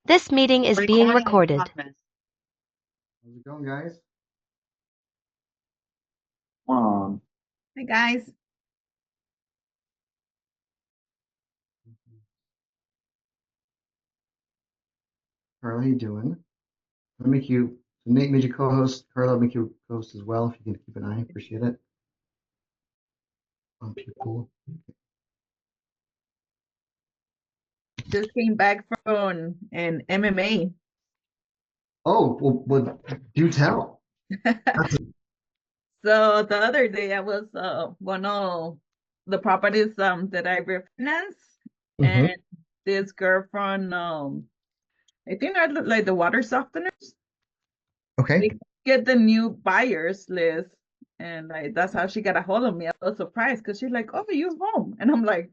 This meeting is being recorded. How's it going, guys? Hey guys, Carla, how you doing? I'll make you, Nate made you co-host. Carla, I'll make you co-host as well if you can keep an eye. Appreciate it. On people. just came back from an MMA. Oh, well, do tell. So the other day I was one of the properties that I refinance, Mm-hmm. and this girl from I think I look like the water softeners. Okay. They get the new buyers list, and like that's how she got a hold of me. I was surprised because she's like, "Oh, you home?" And I'm like,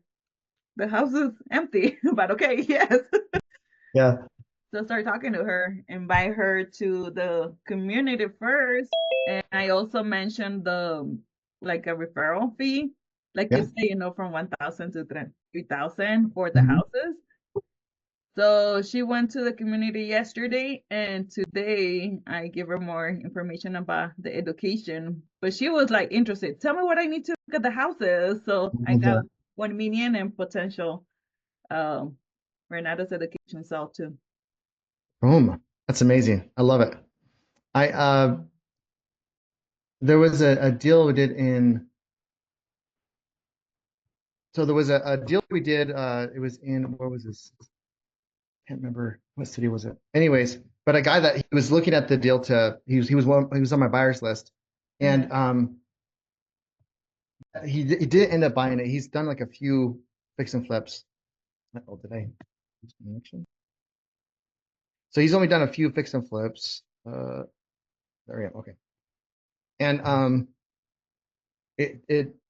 "The house is empty," but okay, yes. Yeah. So start talking to her, invite her to the community first. And I also mentioned the like a referral fee, like you Yeah. say, from 1,000 to 3,000 for the Mhm. houses. So she went to the community yesterday, and today I give her more information about the education. But she was like interested. Tell me what I need to look at the houses. So I Love got that. 1 million in potential um Renata's education sale too. Boom. That's amazing. I love it. I there was a deal we did in so there was a deal we did it was in where was this? Can't remember what city was it. Anyways, but a guy that he was looking at the deal to he was on my buyers list, Yeah. and he didn't end up buying it. He's done like a few fix and flips. Oh, did I lose connection? So he's only done a few fix and flips. There we go. Okay, and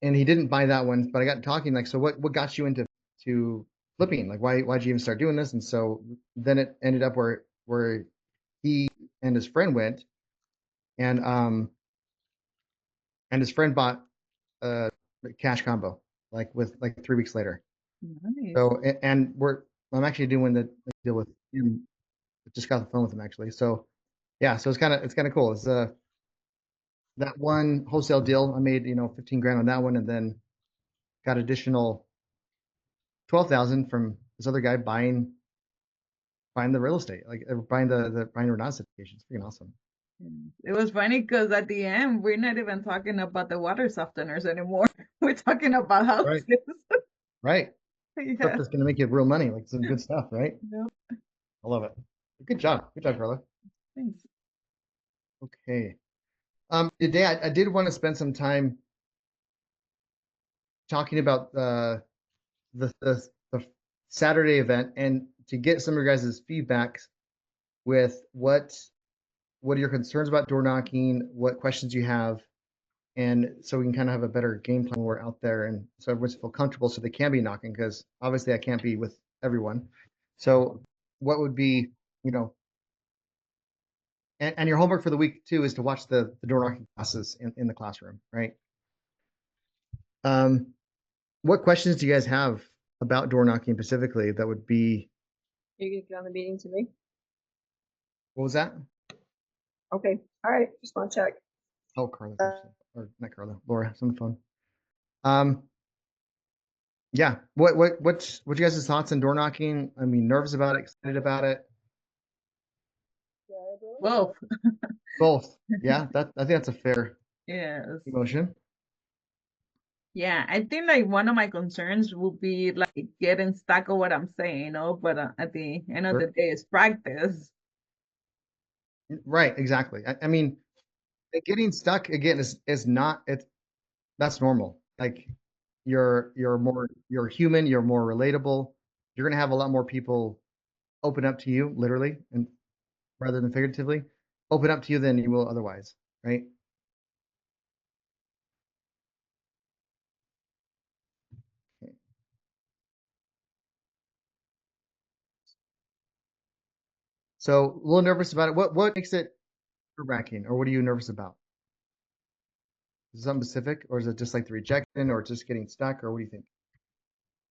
and he didn't buy that one. But I got talking like, so what got you into flipping? Like, why'd you even start doing this? And so then it ended up where he and his friend went, and his friend bought a cash combo like with like 3 weeks later. Nice. So and I'm actually doing the deal with him. Just got the phone with him actually. So yeah, so it's kind of cool. It's that one wholesale deal. I made 15 grand on that one, and then got additional 12,000 from this other guy buying the real estate, like buying the buying Renata certification. It's freaking awesome. It was funny because at the end, we're not even talking about the water softeners anymore. We're talking about Right. houses. Right. Stuff Yeah. that's gonna make you real money, like some good stuff, right? Yep. I love it. Good job. Good job, Carla. Thanks. Okay. Today I did want to spend some time talking about the Saturday event and to get some of your guys' feedback with what are your concerns about door knocking, what questions you have, and so we can kind of have a better game plan when we're out there and so everyone's feel comfortable so they can be knocking because obviously I can't be with everyone. So what would be, you know, and your homework for the week too is to watch the door knocking classes in the classroom, right? Um, what questions do you guys have about door knocking specifically that would be, You're gonna get on the meeting to me? what was that? Okay, all right, just want to check. Oh, Carla's actually, or not Carla, Laura's on the phone. Um, yeah, what you guys' thoughts on door knocking? I mean, nervous about it, excited about it, Yeah, really? Both. both. Yeah, I think that's a fair Yes. emotion. Yeah, I think like one of my concerns would be like getting stuck on what I'm saying, but at the end of Sure. the day, it's practice. Right, exactly. I mean, getting stuck again is not it's that's normal. Like you're human, you're more relatable. You're gonna have a lot more people open up to you, literally, and rather than figuratively, open up to you than you will otherwise, right? Okay. So a little nervous about it. What makes it nerve-wracking, or what are you nervous about? Is it something specific, or is it just like the rejection, or just getting stuck, or what do you think?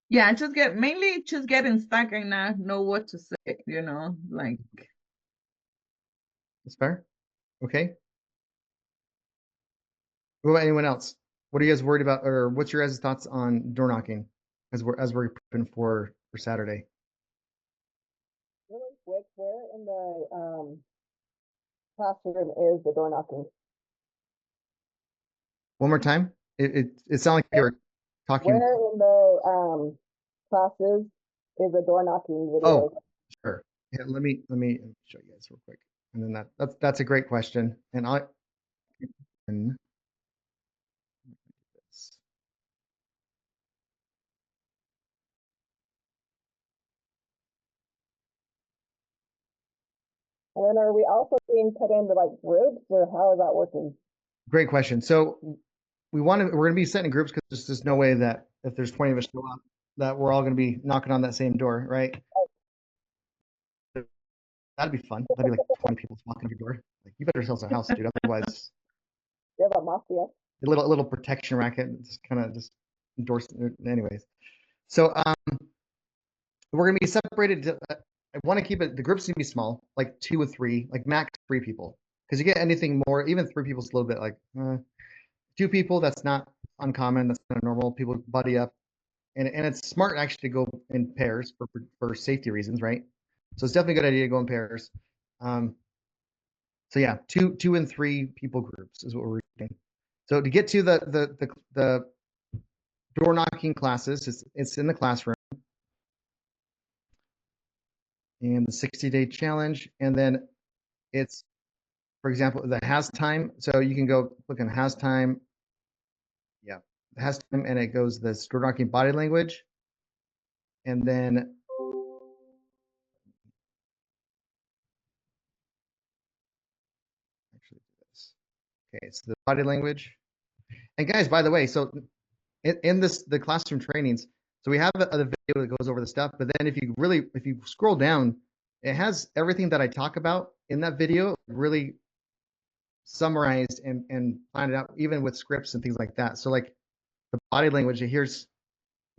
Yeah, mainly just getting stuck and not know what to say, like. That's fair. Okay. What about anyone else? What are you guys worried about, or what's your guys' thoughts on door knocking as we're prepping for Saturday? Really quick, where in the classroom is the door knocking? One more time. It sounded like you were talking. Where in the classes is the door knocking Oh, video? sure. Yeah, let me show you guys real quick. And then that's a great question. And and this. And then are we also being put into like groups, or how is that working? Great question. So we're going to be set in groups because there's just no way that if there's 20 of us show up, that we're all going to be knocking on that same door, right? That'd be fun. That'd be like 20 people walking your door. Like, you better sell some house, dude. Otherwise, You have a mafia. a little protection racket, just kind of just endorse. Anyways, so we're gonna be separated. I want to keep it. The groups need to be small, like 2 or 3, like max 3 people. Because you get anything more, even 3 people is a little bit like 2 people. That's not uncommon. That's kind of normal. People buddy up, and it's smart actually to go in pairs for safety reasons, right? So it's definitely a good idea to go in pairs. Um, so yeah, 2 and 3 people groups is what we're doing. So to get to the door knocking classes, it's in the classroom, and the 60-day challenge, and then it's, for example, the has time. So you can go click on has time. Yeah, has time, and it goes this door knocking body language, and then actually this. Okay, it's the body language. And guys, by the way, so in the classroom trainings, so we have the video that goes over the stuff, but then if you scroll down, it has everything that I talk about in that video really summarized and planned out, even with scripts and things like that. So like the body language, here's,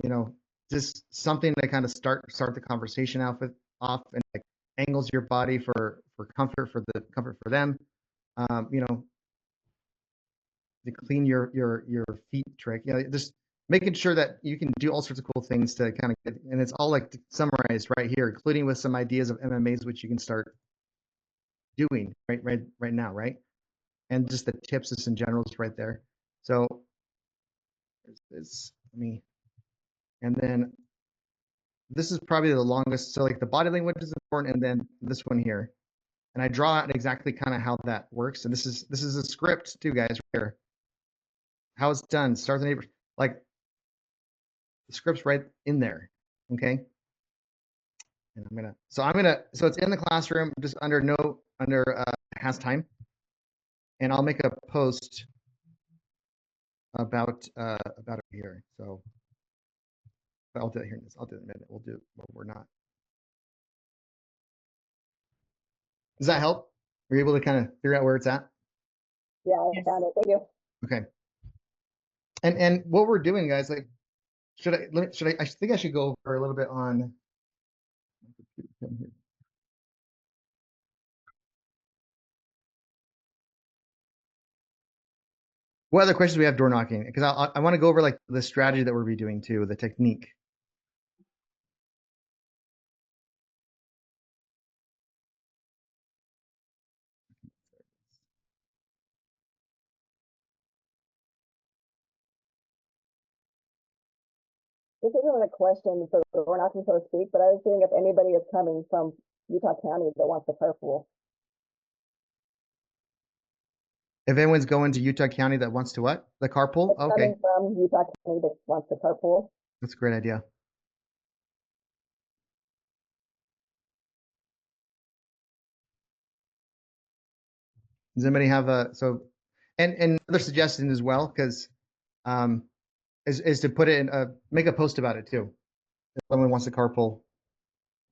you know, just something to kind of start the conversation off, and like angles your body for comfort, for the comfort for them. You know, to clean your feet trick. You know, just making sure that you can do all sorts of cool things to kind of get, and it's all like summarized right here, including with some ideas of MMAs which you can start doing right now, right? And just the tips just in general is right there. So there's this, and then this is probably the longest. So like the body language is important, and then this one here. And I draw out exactly kind of how that works. And this is a script too, guys, right here. How it's done. Start the neighbor, like the script's right in there. Okay. And so it's in the classroom, just under has time. And I'll make a post about it here. So I'll do it here. I'll do it in a minute. We'll do it, but we're not. Does that help? Were you able to kind of figure out where it's at? Yeah, I Yes. found it. Thank you. Okay. And what we're doing, guys, like, I think I should go over a little bit on. What other questions we have door knocking? Because I want to go over like the strategy that we'll be doing too, the technique. This isn't a question, so we're not going to speak, but I was seeing if anybody is coming from Utah County that wants to carpool. If anyone's going to Utah County that wants to what? The carpool? That's Okay, coming from Utah County that wants to carpool. that's a great idea. Does anybody have and another suggestion as well, because is to put it in make a post about it too. If someone wants to carpool,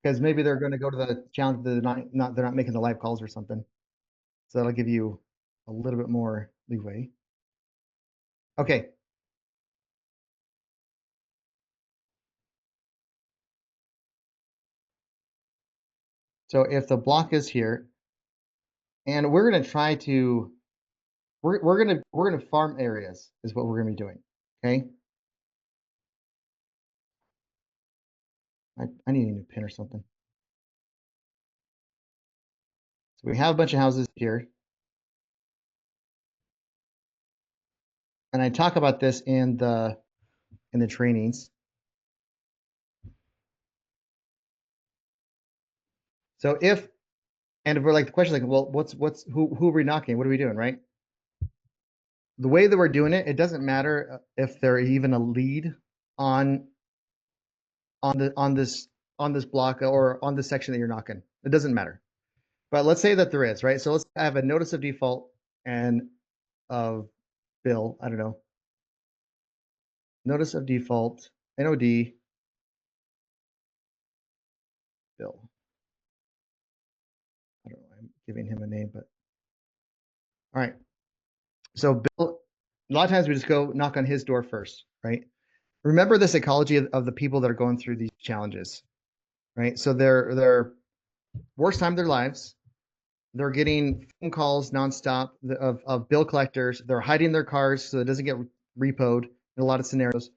because maybe they're going to go to the challenge, they're not making the live calls or something. So that'll give you a little bit more leeway. Okay. So if the block is here, and we're gonna try to, we're gonna farm areas is what we're gonna be doing. Okay. I need a new pin or something. So we have a bunch of houses here. And I talk about this in the trainings. So if, and if we're like, the question is like, well, who are we knocking? What are we doing, right? The way that we're doing it, it doesn't matter if they're even a lead on this block or on the section that you're knocking. It doesn't matter. But let's say that there is, right? So let's have a notice of default and of bill, I don't know. Notice of default, NOD, bill. I don't know, I'm giving him a name, but all right. So Bill, a lot of times we just go knock on his door first, right? Remember the psychology of the people that are going through these challenges, right? So they're worst time of their lives. They're getting phone calls nonstop of bill collectors. They're hiding their cars so it doesn't get repoed in a lot of scenarios.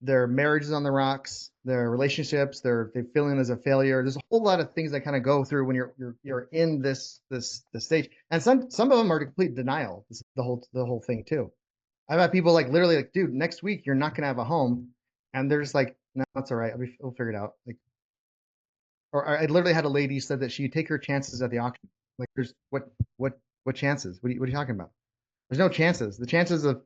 Their marriage is on the rocks. Their relationships, they feeling as a failure. There's a whole lot of things that kind of go through when you're in this stage. And some of them are complete denial. The whole thing too. I've had people like literally like, dude, next week you're not gonna have a home, and they're just like, no, that's all right. We'll figure it out. Like, or I literally had a lady said that she'd take her chances at the auction. Like, there's what chances? What are you talking about? There's no chances. The chances of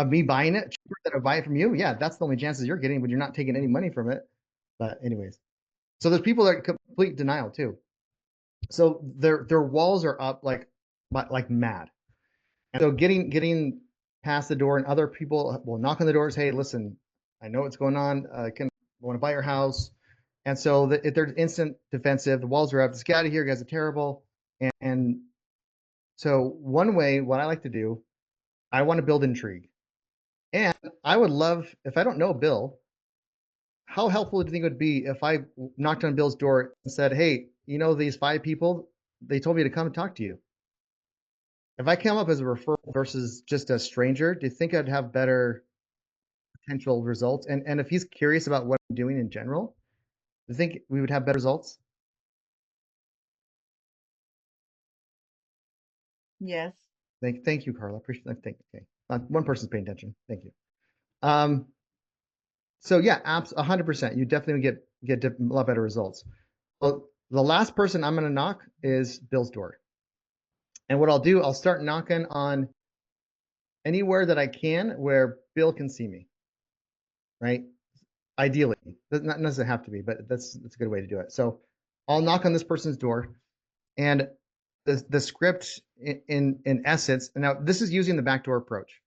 me buying it cheaper than I buy it from you, yeah, that's the only chances you're getting when you're not taking any money from it. But anyways, so there's people that are complete denial too. So their walls are up like mad. And so getting past the door, and other people will knock on the doors. Hey, listen, I know what's going on. I want to buy your house. And so if they're instant defensive, the walls are up. Just get out of here. You guys are terrible. And so one way, what I like to do, I want to build intrigue. And I would love, if I don't know Bill, how helpful do you think it would be if I knocked on Bill's door and said, hey, you know, these 5 people, they told me to come and talk to you. If I came up as a referral versus just a stranger, do you think I'd have better potential results? And if he's curious about what I'm doing in general, do you think we would have better results? Yes. Thank you, Carla. Appreciate that. Okay. One person's paying attention. Thank you. So yeah, 100%. You definitely get a lot better results. Well, the last person I'm going to knock is Bill's door. And what I'll do, I'll start knocking on anywhere that I can where Bill can see me, right? Ideally, doesn't necessarily have to be, but that's a good way to do it. So I'll knock on this person's door, and the script in essence. Now this is using the backdoor approach.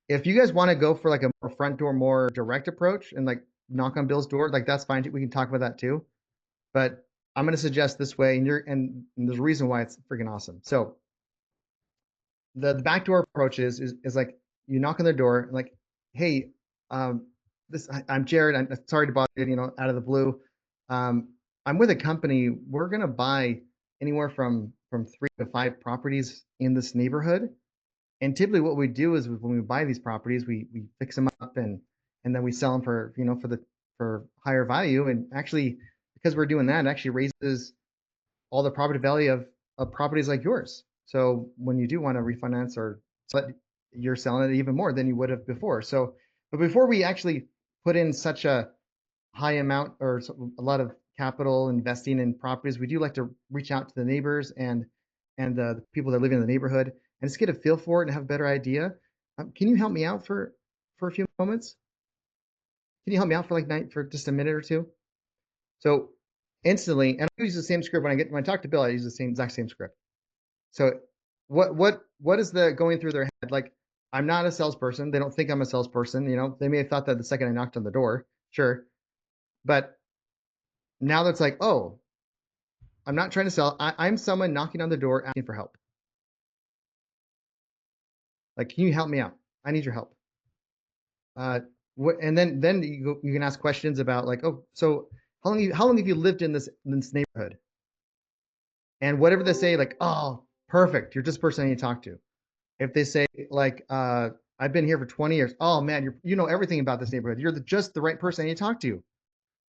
If you guys want to go for like a more front door, more direct approach, and like knock on Bill's door, like that's fine. We can talk about that too. But I'm going to suggest this way, and there's a reason why it's freaking awesome. So the backdoor approach is like you knock on their door, and like, hey, I'm Jared. I'm sorry to bother you, you know, out of the blue. I'm with a company. We're gonna buy anywhere from 3 to 5 properties in this neighborhood. And typically, what we do is when we buy these properties, we fix them up and then we sell them for, you know, for higher value. And actually, because we're doing that, it actually raises all the property value of properties like yours. So when you do want to refinance or sell it, you're selling it even more than you would have before. So, but before we actually put in such a high amount or a lot of capital investing in properties, we do like to reach out to the neighbors and the people that live in the neighborhood and just get a feel for it and have a better idea. Can you help me out for a few moments? Can you help me out for just a minute or two? So instantly, and I use the same script when I talk to Bill, I use the exact same script. So what is the going through their head? Like, I'm not a salesperson. They don't think I'm a salesperson. You know, they may have thought that the second I knocked on the door, sure. But now that's like, oh, I'm not trying to sell. I'm someone knocking on the door asking for help. Like, can you help me out? I need your help. And then you can ask questions about like, oh, so how long have you lived in this neighborhood? And whatever they say, like, oh, perfect, you're just the person I need to talk to. If they say like, I've been here for 20 years. Oh man, you know everything about this neighborhood. You're just the right person I need to talk to.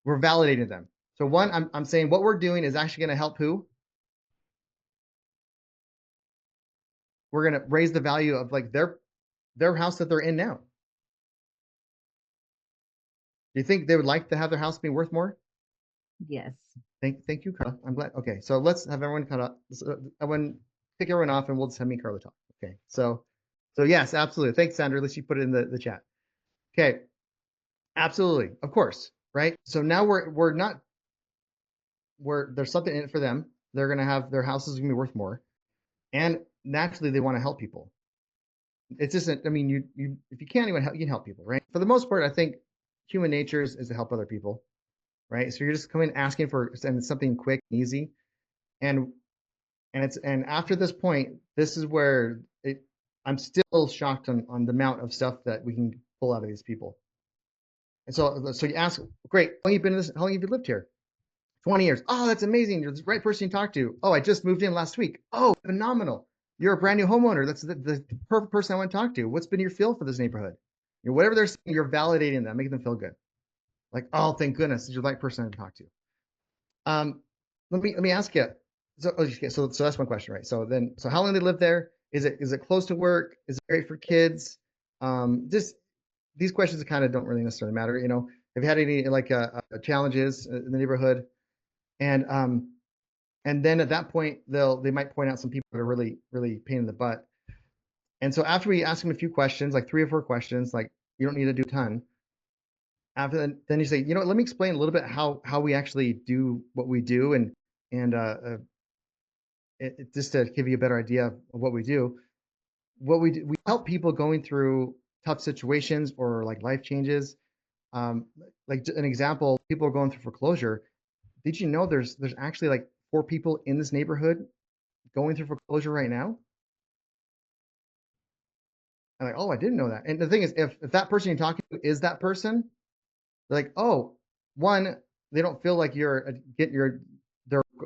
We're validating them. So one, I'm saying what we're doing is actually going to help who? We're going to raise the value of like their house that they're in now. Do you think they would like to have their house be worth more? Yes. Thank you, Carla. I'm glad. Okay, so let's have everyone cut off. Everyone pick everyone off, and we'll just have me and Carla talk. Okay, so yes, absolutely. Thanks, Sandra. At least you put it in the chat. Okay, absolutely, of course, right? So now we're not there's something in it for them. They're gonna have their houses gonna be worth more, and naturally they want to help people. It's just, I mean, you if you can't even help, you can help people, right? For the most part, I think human nature is to help other people, right? So you're just coming asking for something quick and easy, and and after this point, this is where I'm still shocked on the amount of stuff that we can pull out of these people. And so you ask, great, how long have you been in this? How long have you lived here? 20 years. Oh, that's amazing. You're the right person to talk to. Oh, I just moved in last week. Oh, phenomenal. You're a brand new homeowner. That's the perfect person I want to talk to. What's been your feel for this neighborhood? Whatever they're saying, you're validating them, making them feel good. Like, oh, thank goodness, you're the right person to talk to. Let me ask you. So that's one question, right? So how long they live there? Is it close to work? Is it great for kids? Just these questions kind of don't really necessarily matter. Have you had any like challenges in the neighborhood? And then at that point they might point out some people that are really pain in the butt. And so after we ask them a few questions, like 3 or 4 questions, like you don't need to do a ton. After that, then you say, let me explain a little bit how we actually do what we do, and just to give you a better idea of what we do. What we do, we help people going through tough situations or like life changes. Like an example, people are going through foreclosure. Did you know there's actually like 4 people in this neighborhood going through foreclosure right now? I'm like, oh, I didn't know that. And the thing is, if that person you're talking to is that person, they're like, oh, one, they don't feel like you're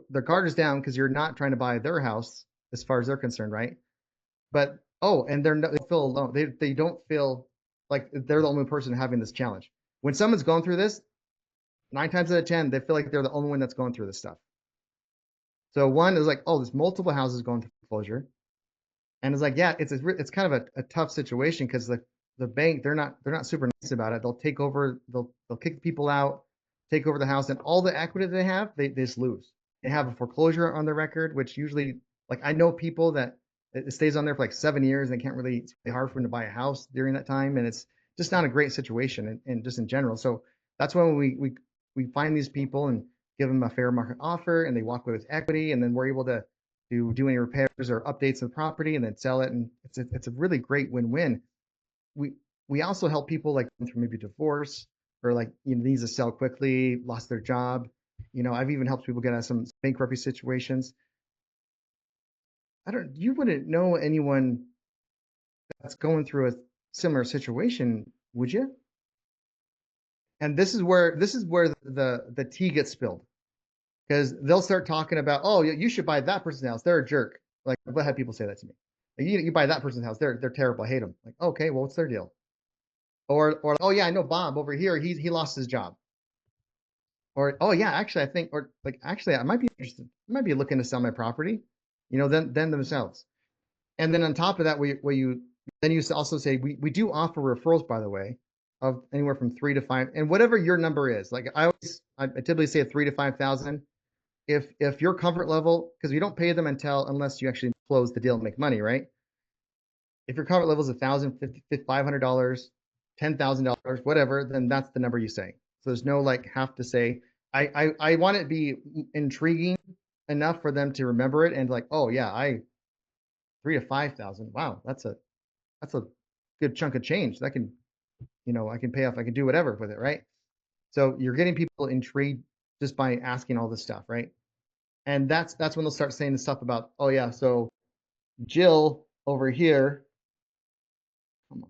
their guard is down because you're not trying to buy their house as far as they're concerned, right? But and they feel alone. They don't feel like they're the only person having this challenge. When someone's going through this, 9 times out of 10, they feel like they're the only one that's going through this stuff. So one is like, oh, there's multiple houses going through foreclosure, and it's like, yeah, it's kind of a tough situation because the bank, they're not super nice about it. They'll take over, they'll kick people out, take over the house, and all the equity they have, they just lose. They have a foreclosure on their record, which usually, like, I know people that it stays on there for like 7 years, and they can't really, it's really hard for them to buy a house during that time, and it's just not a great situation, and just in general. So that's when we find these people and give them a fair market offer, and they walk away with equity, and then we're able to do any repairs or updates of the property and then sell it, and it's a really great win-win. We also help people like through maybe divorce, or like needs to sell quickly, lost their job. I've even helped people get out of some bankruptcy situations. You wouldn't know anyone that's going through a similar situation, would you? And this is where the tea gets spilled, because they'll start talking about, oh, you should buy that person's house, they're a jerk. Like, I've had people say that to me. Like, you buy that person's house, they're terrible, I hate them. Like, okay, well, what's their deal? Or oh yeah, I know Bob over here, he lost his job. Or, oh yeah, actually I think, or like, actually I might be interested, I might be looking to sell my property, then themselves. And then on top of that, you also say, we do offer referrals, by the way, of anywhere from 3 to 5, and whatever your number is. Like I typically say 3 to 5,000. If your comfort level, because you don't pay them unless you actually close the deal and make money, right? If your comfort level is $1,000, $500, $10,000, whatever, then that's the number you say. So there's no like have to say. I want it to be intriguing enough for them to remember it, and like, oh yeah, 3 to 5,000. Wow, that's a good chunk of change. That can, I can pay off. I can do whatever with it, right? So you're getting people intrigued just by asking all this stuff, right? And that's when they'll start saying the stuff about, oh yeah, so Jill over here. Come on.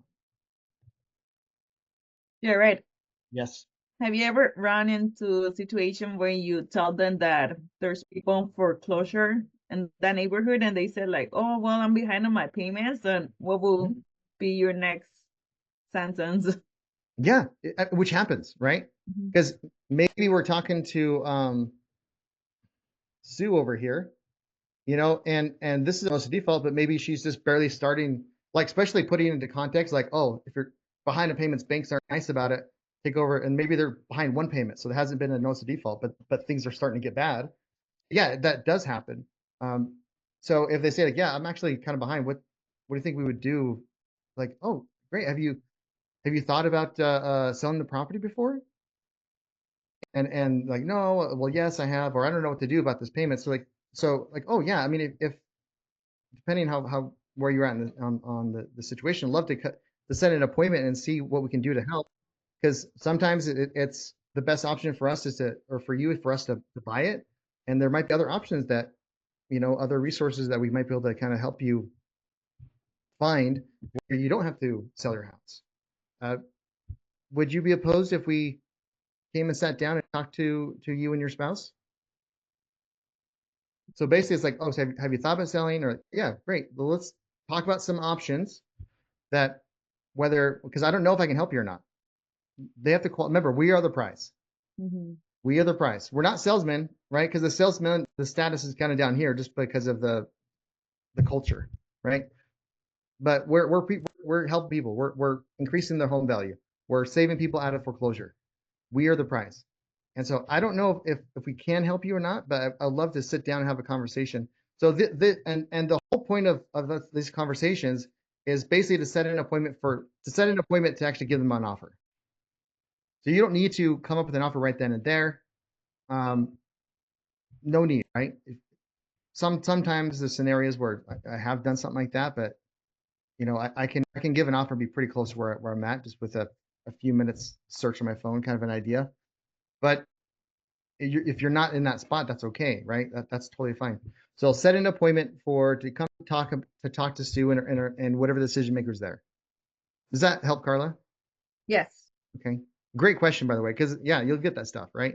Yeah, right. Yes. Have you ever run into a situation where you tell them that there's people in foreclosure in that neighborhood, and they said like, oh, well, I'm behind on my payments, and what will be your next sentence? Yeah, which happens, right? Mhm. Because maybe we're talking to Sue over here, and this is almost a default, but maybe she's just barely starting, like especially putting it into context, like, oh, if you're behind on payments, banks aren't nice about it, take over, and maybe they're behind one payment, so there hasn't been a notice of default, but things are starting to get bad. Yeah, that does happen. So if they say like, yeah, I'm actually kind of behind, what do you think we would do? Like, oh, great, have you thought about selling the property before? And like, no, well, yes, I have, or I don't know what to do about this payment. So like, oh yeah, I mean, if depending how where you're at on the situation, I'd love to set an appointment and see what we can do to help. Because sometimes it's the best option for us or for you, for us to buy it, and there might be other options that other resources that we might be able to kind of help you find where you don't have to sell your house. Uh, would you be opposed if we came and sat down and talked to you and your spouse? So basically, it's like, oh, so have you thought about selling? Or yeah, great. Well, let's talk about some options that because I don't know if I can help you or not. They have to call. Remember, we are the price. Mhm. We are the price. We're not salesmen, right? Because the salesman, the status is kind of down here just because of the culture, right? But we're helping people. We're increasing their home value. We're saving people out of foreclosure. We are the price. And so I don't know if we can help you or not, but I'd love to sit down and have a conversation. So the whole point of these conversations is basically to set an appointment to actually give them an offer. So you don't need to come up with an offer right then and there. No need, right? Sometimes the scenarios where I have done something like that, but I can give an offer and be pretty close to where I'm at just with a few minutes search on my phone, kind of an idea. But if you're not in that spot, that's okay, right? That's totally fine. So set an appointment to come talk to Sue and whatever the decision maker's there. Does that help, Carla? Yes. Okay. Great question, by the way, because yeah, you'll get that stuff, right?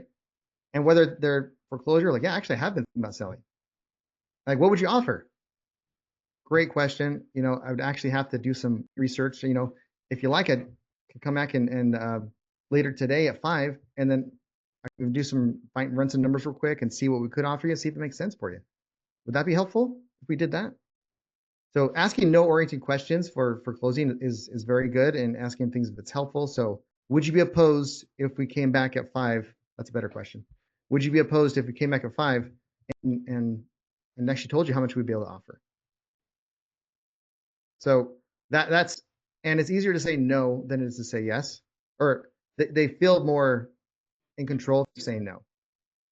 And whether they're foreclosure, like, yeah, actually I have been thinking about selling. Like, what would you offer? Great question. I would actually have to do some research. If you like it, can come back and later today at 5, and then I can run some numbers real quick and see what we could offer you, see if it makes sense for you. Would that be helpful if we did that? So asking no-oriented questions for closing is very good, and asking things if it's helpful. So would you be opposed if we came back at 5? That's a better question. Would you be opposed if we came back at 5 and actually told you how much we'd be able to offer? So that's and it's easier to say no than it is to say yes, or they feel more in control if you're saying no.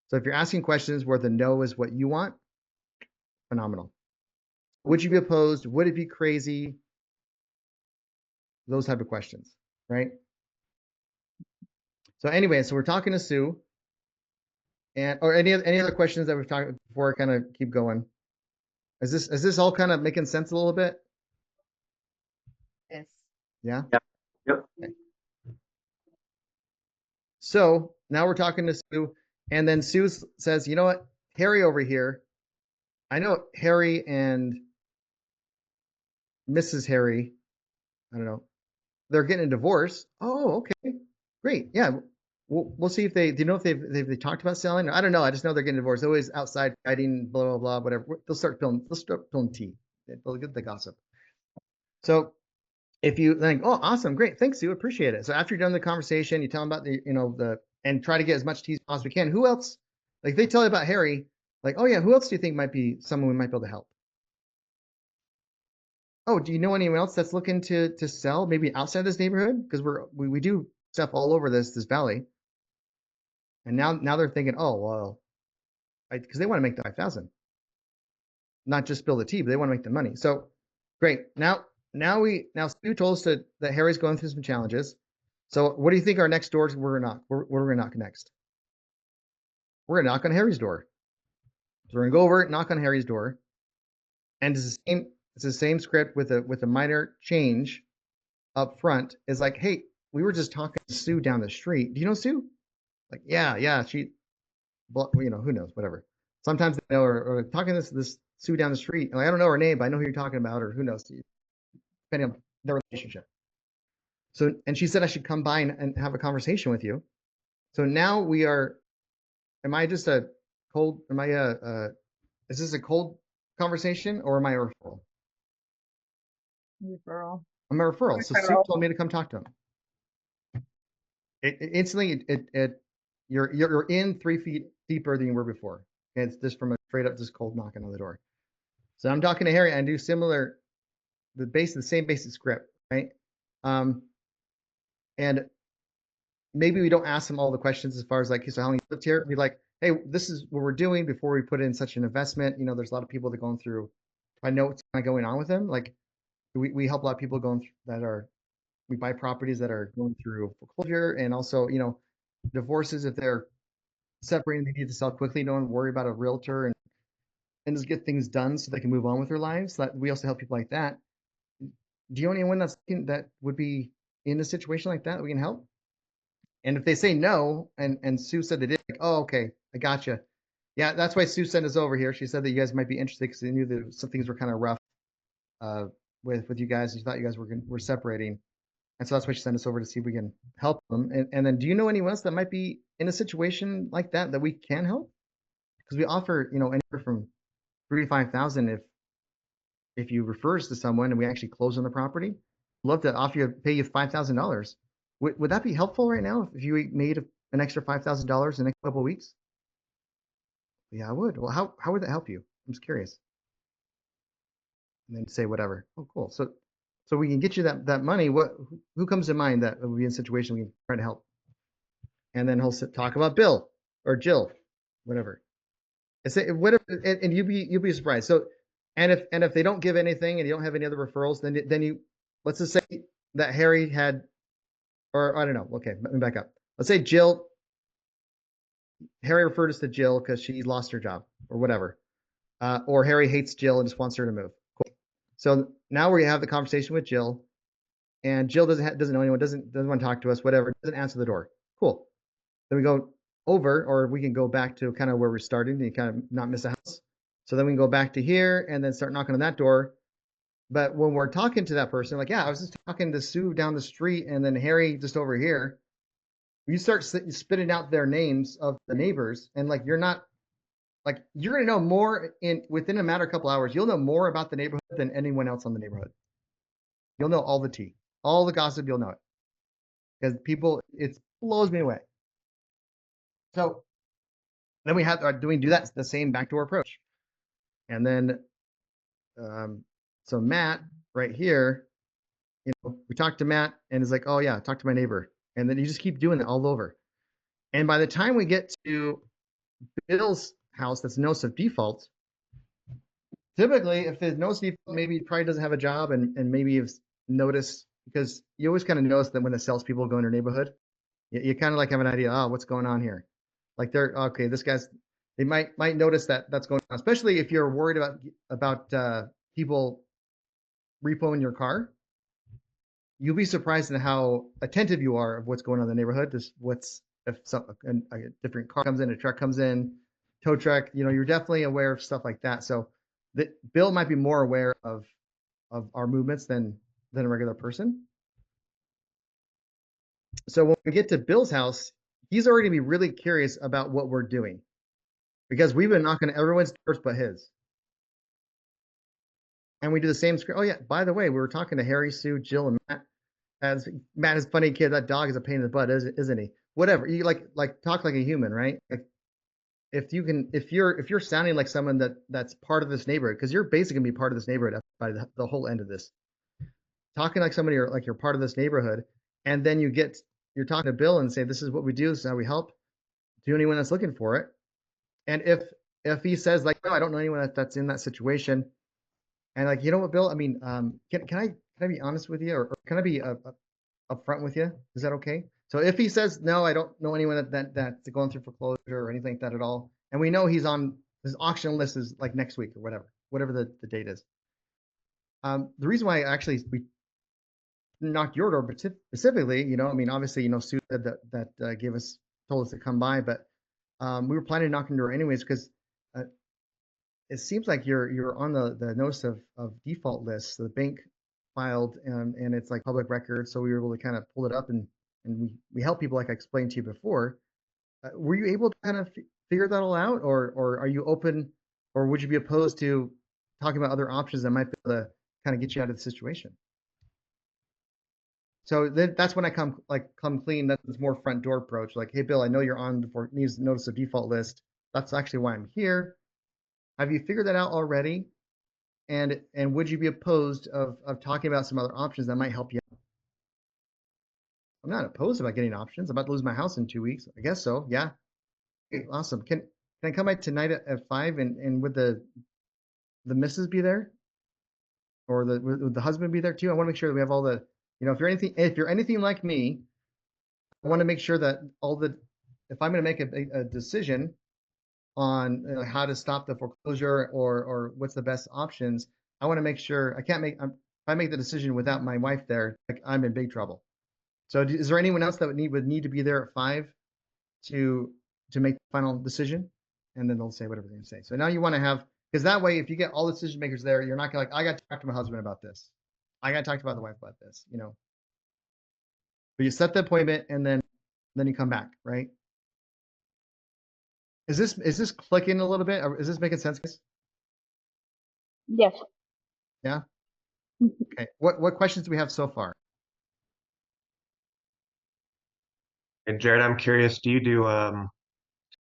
So if you're asking questions where the no is what you want, phenomenal. Would you be opposed? Would it be crazy? Those type of questions, right? So anyway, so we're talking to Sue, or any other questions that we've talked before I kind of keep going. Is this all kind of making sense a little bit? Yes. Yeah. Yep. Okay. So now we're talking to Sue, and then Sue says, you know what, Harry over here, I know Harry and Mrs. Harry, I don't know, they're getting a divorce. Oh, okay, great. Yeah, we'll see if do you know if they talked about selling? I don't know. I just know they're getting divorced. They're always outside fighting, blah, blah, blah, whatever. They'll start spilling tea. They'll get the gossip. So if you think, oh, awesome, great, thanks, Sue, appreciate it. So after you're done the conversation, you tell them about and try to get as much tea as possibly can. Who else? Like they tell you about Harry, like, oh yeah, who else do you think might be someone we might be able to help? Oh, do you know anyone else that's looking to sell, maybe outside this neighborhood? Because we do stuff all over this valley. And now they're thinking, oh well, because they want to make the 5,000, not just spill the tea, but they want to make the money. So great. Now Stu told us that Harry's going through some challenges. So what do you think our next doors we're gonna knock? Where we're gonna knock next? We're gonna knock on Harry's door. So we're gonna go over, knock on Harry's door, and it's the same script with a minor change up front. Is like, hey, we were just talking to Sue down the street. Do you know Sue? Like, yeah, she, who knows, whatever. sometimes they know, or talking to this Sue down the street, and I don't know her name, but I know who you're talking about, or who knows, depending on their relationship. So, and she said I should come by and have a conversation with you. So now we are. Am I just a cold? Am I is this a cold conversation, or am I a referral? Referral. I'm a referral. So Sue Referral. told me to come talk to him. Instantly, you're in 3 feet deeper than you were before. And it's just from a straight up, just cold knocking on the door. So I'm talking to Harry, and I do similar, the same basic script, right? And maybe we don't ask them all the questions as far as like, so how long you lived here? Be like, hey, this is what we're doing before we put in such an investment. You know, there's a lot of people that are going through. I know what's kind of going on with them. Like, we help a lot of people going through, we buy properties that are going through foreclosure, and also, you know, divorces. If they're separating, they need to sell quickly. Don't worry about a realtor, and just get things done so they can move on with their lives. That we also help people like that. Do you know anyone that would be in a situation like that we can help? And if they say no, and Sue said they did, like, oh, okay, I gotcha. Yeah, that's why Sue sent us over here. She said that you guys might be interested because they knew that some things were kind of rough with you guys. She thought you guys were separating, and so that's why she sent us over to see if we can help them. And then, do you know anyone else that might be in a situation like that we can help? Because we offer, you know, anywhere from 3 to 5,000 if you refer us to someone and we actually close on the property. Love to pay you $5,000. Would that be helpful right now if you made an extra $5,000 in the next couple of weeks? Yeah, I would. Well, how would that help you? I'm just curious. And then say whatever. Oh, cool. So we can get you that money. Who comes to mind that would be in a situation we can try to help? And then he'll talk about Bill or Jill, whatever. Whatever, and you'll be surprised. So, and if they don't give anything and you don't have any other referrals, then you, let's just say that Harry had, or I don't know. Okay, let me back up. Let's say Harry referred us to Jill because she lost her job or whatever, or Harry hates Jill and just wants her to move. Cool. So now we have the conversation with Jill, and Jill doesn't know anyone, doesn't want to talk to us, whatever, doesn't answer the door. Cool. Then we go over, or we can go back to kind of where we're starting and kind of not miss a house. So then we can go back to here and then start knocking on that door. But when we're talking to that person, like, yeah, I was just talking to Sue down the street and then Harry just over here. You start spitting out their names of the neighbors, and like, you're gonna know more within a matter of a couple hours. You'll know more about the neighborhood than anyone else on the neighborhood. You'll know all the tea, all the gossip. You'll know it because it blows me away. So then we do that the same backdoor approach, and then so Matt right here, you know, we talked to Matt and is like, oh yeah, talk to my neighbor, and then you just keep doing it all over. And by the time we get to Bill's house, that's notice of default. Typically, if there's notice of default, maybe he probably doesn't have a job, and maybe you've noticed, because you always kind of notice that when the salespeople go in your neighborhood, you kind of like have an idea, oh, what's going on here? Like they're okay. They might notice that's going on, especially if you're worried about people repoing your car. You'll be surprised at how attentive you are of what's going on in the neighborhood. Just if a different car comes in, a truck comes in, tow truck. You know, you're definitely aware of stuff like that. So Bill might be more aware of our movements than a regular person. So when we get to Bill's house, he's already gonna be really curious about what we're doing, because we've been knocking on everyone's doors but his. And we do the same script. Oh yeah, by the way, we were talking to Harry, Sue, Jill, and Matt. As Matt is a funny kid. That dog is a pain in the butt, isn't he? Whatever. You like talk like a human, right? Like, if you're sounding like someone that's part of this neighborhood, because you're basically gonna be part of this neighborhood by the whole end of this. Talking like somebody, like you're part of this neighborhood, and then you're talking to Bill and say, this is what we do, this is how we help. To anyone that's looking for it. And if he says like, no, I don't know anyone that's in that situation, and like, you know what, Bill, I mean, can I be honest with you, or can I be upfront with you? Is that okay? So if he says, no, I don't know anyone that's going through foreclosure or anything like that at all, and we know he's on his auction list is like next week or whatever the date is. The reason why we knocked your door, but specifically, you know, I mean, obviously, you know, Sue said that told us to come by, but we were planning to knock on the door anyways, because it seems like you're on the notice of default list. So the bank filed, and it's like public record. So we were able to kind of pull it up, and we help people, like I explained to you before. Were you able to kind of figure that all out, or are you open, or would you be opposed to talking about other options that might be able to kind of get you out of the situation? So then that's when I come clean. That's more front door approach. Like, hey, Bill, I know you're on the needs notice of default list. That's actually why I'm here. Have you figured that out already? And would you be opposed of talking about some other options that might help you out? I'm not opposed about getting options. I'm about to lose my house in 2 weeks. I guess so. Yeah. Okay, awesome. Can I come by tonight at 5, and would the missus be there? Or would the husband be there too? I want to make sure that we have all the, if you're anything like me, I want to make sure that if I'm going to make a decision on how to stop the foreclosure or what's the best options, I want to make sure if I make the decision without my wife there, like, I'm in big trouble. So is there anyone else that would need to be there at 5 to make the final decision? And then they'll say whatever they're going to say. So now you want to have, because that way, if you get all the decision makers there, you're not going to I got to talk to my husband about this. I got to talk to my wife about this, But you set the appointment, and then you come back, right? Is this clicking a little bit? Or is this making sense, guys? Yes. Yeah. Okay. What questions do we have so far? And Jared, I'm curious, do you do kind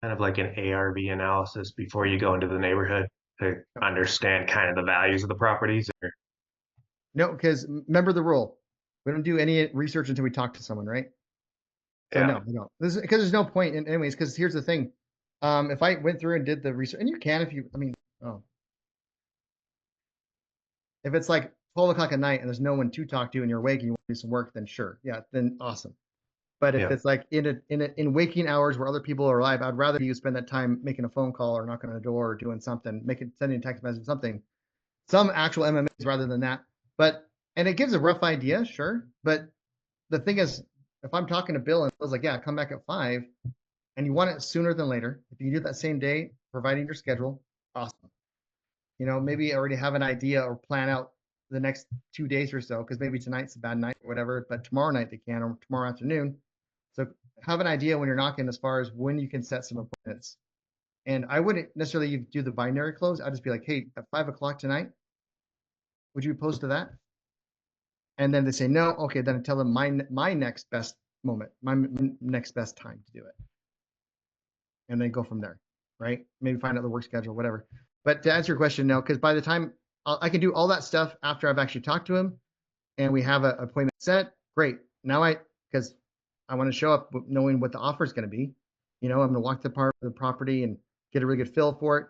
of like an ARV analysis before you go into the neighborhood to understand kind of the values of the properties? Or? No, because remember the rule. We don't do any research until we talk to someone, right? So Yeah. no, we don't. Because there's no point in, anyways, because here's the thing. If I went through and did the research, and you can if it's like 12 o'clock at night and there's no one to talk to and you're awake and you want to do some work, then sure. Yeah, then awesome. But if it's like in waking hours where other people are alive, I'd rather you spend that time making a phone call or knocking on a door or doing something, sending a text message, something, some actual MMAs rather than that. And it gives a rough idea, sure. But the thing is, if I'm talking to Bill and Bill's like, yeah, come back at 5, and you want it sooner than later, if you can do that same day, providing your schedule, awesome. Maybe already have an idea or plan out the next 2 days or so, because maybe tonight's a bad night or whatever, but tomorrow night they can, or tomorrow afternoon. So have an idea when you're knocking as far as when you can set some appointments. And I wouldn't necessarily do the binary close. I'd just be like, hey, at 5 o'clock tonight, would you be opposed to that? And then they say no. Okay, then I tell them my next best moment, my next best time to do it, and then go from there, right? Maybe find out the work schedule, whatever. But to answer your question, no, because by the time I can do all that stuff after I've actually talked to him, and we have an appointment set, great. Now because I want to show up knowing what the offer is going to be. I'm going to walk the property and get a really good feel for it.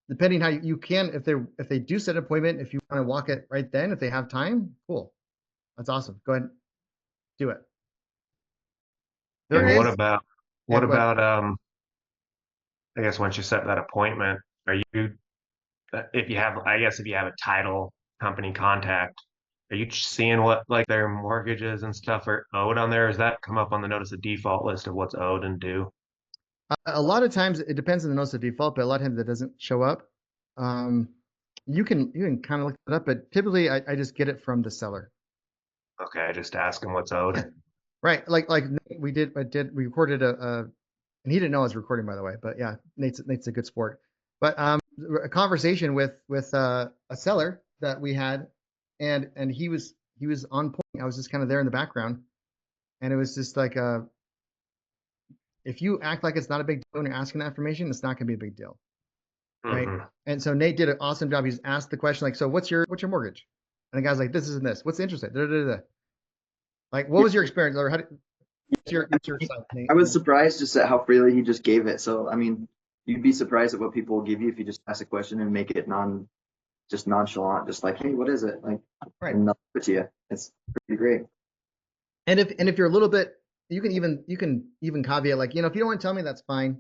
Depending how you can, if they do set an appointment, if you want to walk it right then, if they have time, cool. That's awesome. Go ahead, do it. What about I guess once you set that appointment, are you if you have a title company contact, are you seeing what like their mortgages and stuff are owed on there? Does that come up on the notice of default list of what's owed and due? A lot of times it depends on the notice of default, but a lot of times it doesn't show up. You can kind of look it up, but typically I just get it from the seller. Okay, I just ask them what's owed. Right, like we recorded and he didn't know I was recording, by the way, but yeah, Nate's a good sport. But a conversation with a seller that we had, and he was on point. I was just kind of there in the background, and it was just like if you act like it's not a big deal when you're asking that information, it's not going to be a big deal, right? Mm-hmm. And so Nate did an awesome job. He just asked the question like, so what's your mortgage? And the guy's like, this and this. What's the interest rate? Da, da, da, da. Like, what was your experience, or what's your side, Nate? I was surprised just at how freely he just gave it. So, I mean, you'd be surprised at what people will give you if you just ask a question and make it just nonchalant, just like, hey, what is it? Like, right. And nothing to you. It's pretty great. And if you're a little bit, you can even caveat, like, if you don't want to tell me, that's fine.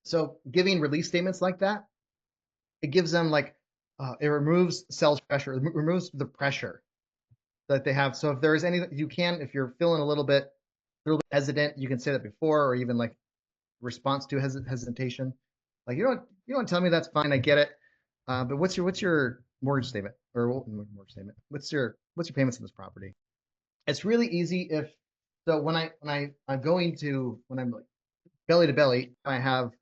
So giving release statements like that, it gives them like, it removes sales pressure, it removes the pressure that they have. So if there is anything if you're feeling a little bit hesitant, you can say that before, or even like response to hesitation. Like, you don't tell me, that's fine. I get it. But what's your mortgage statement or mortgage statement? What's your payments on this property? It's really easy so when I'm going to, when I'm like belly to belly, I have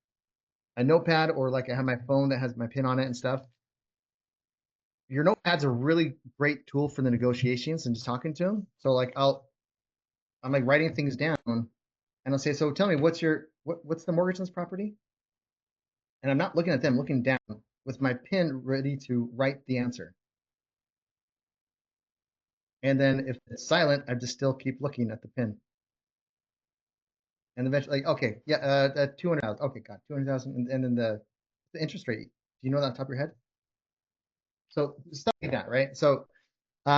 a notepad or like I have my phone that has my pin on it and stuff. Your notepad's a really great tool for the negotiations and just talking to them. So like I'm like writing things down and I'll say, so tell me what's the mortgage on this property? And I'm not looking at them, looking down with my pen ready to write the answer. And then if it's silent, I just still keep looking at the pin. And eventually, like, okay, yeah, 200,000. Okay, got 200,000. And then the interest rate. Do you know that on top of your head? So stuff like that, right? So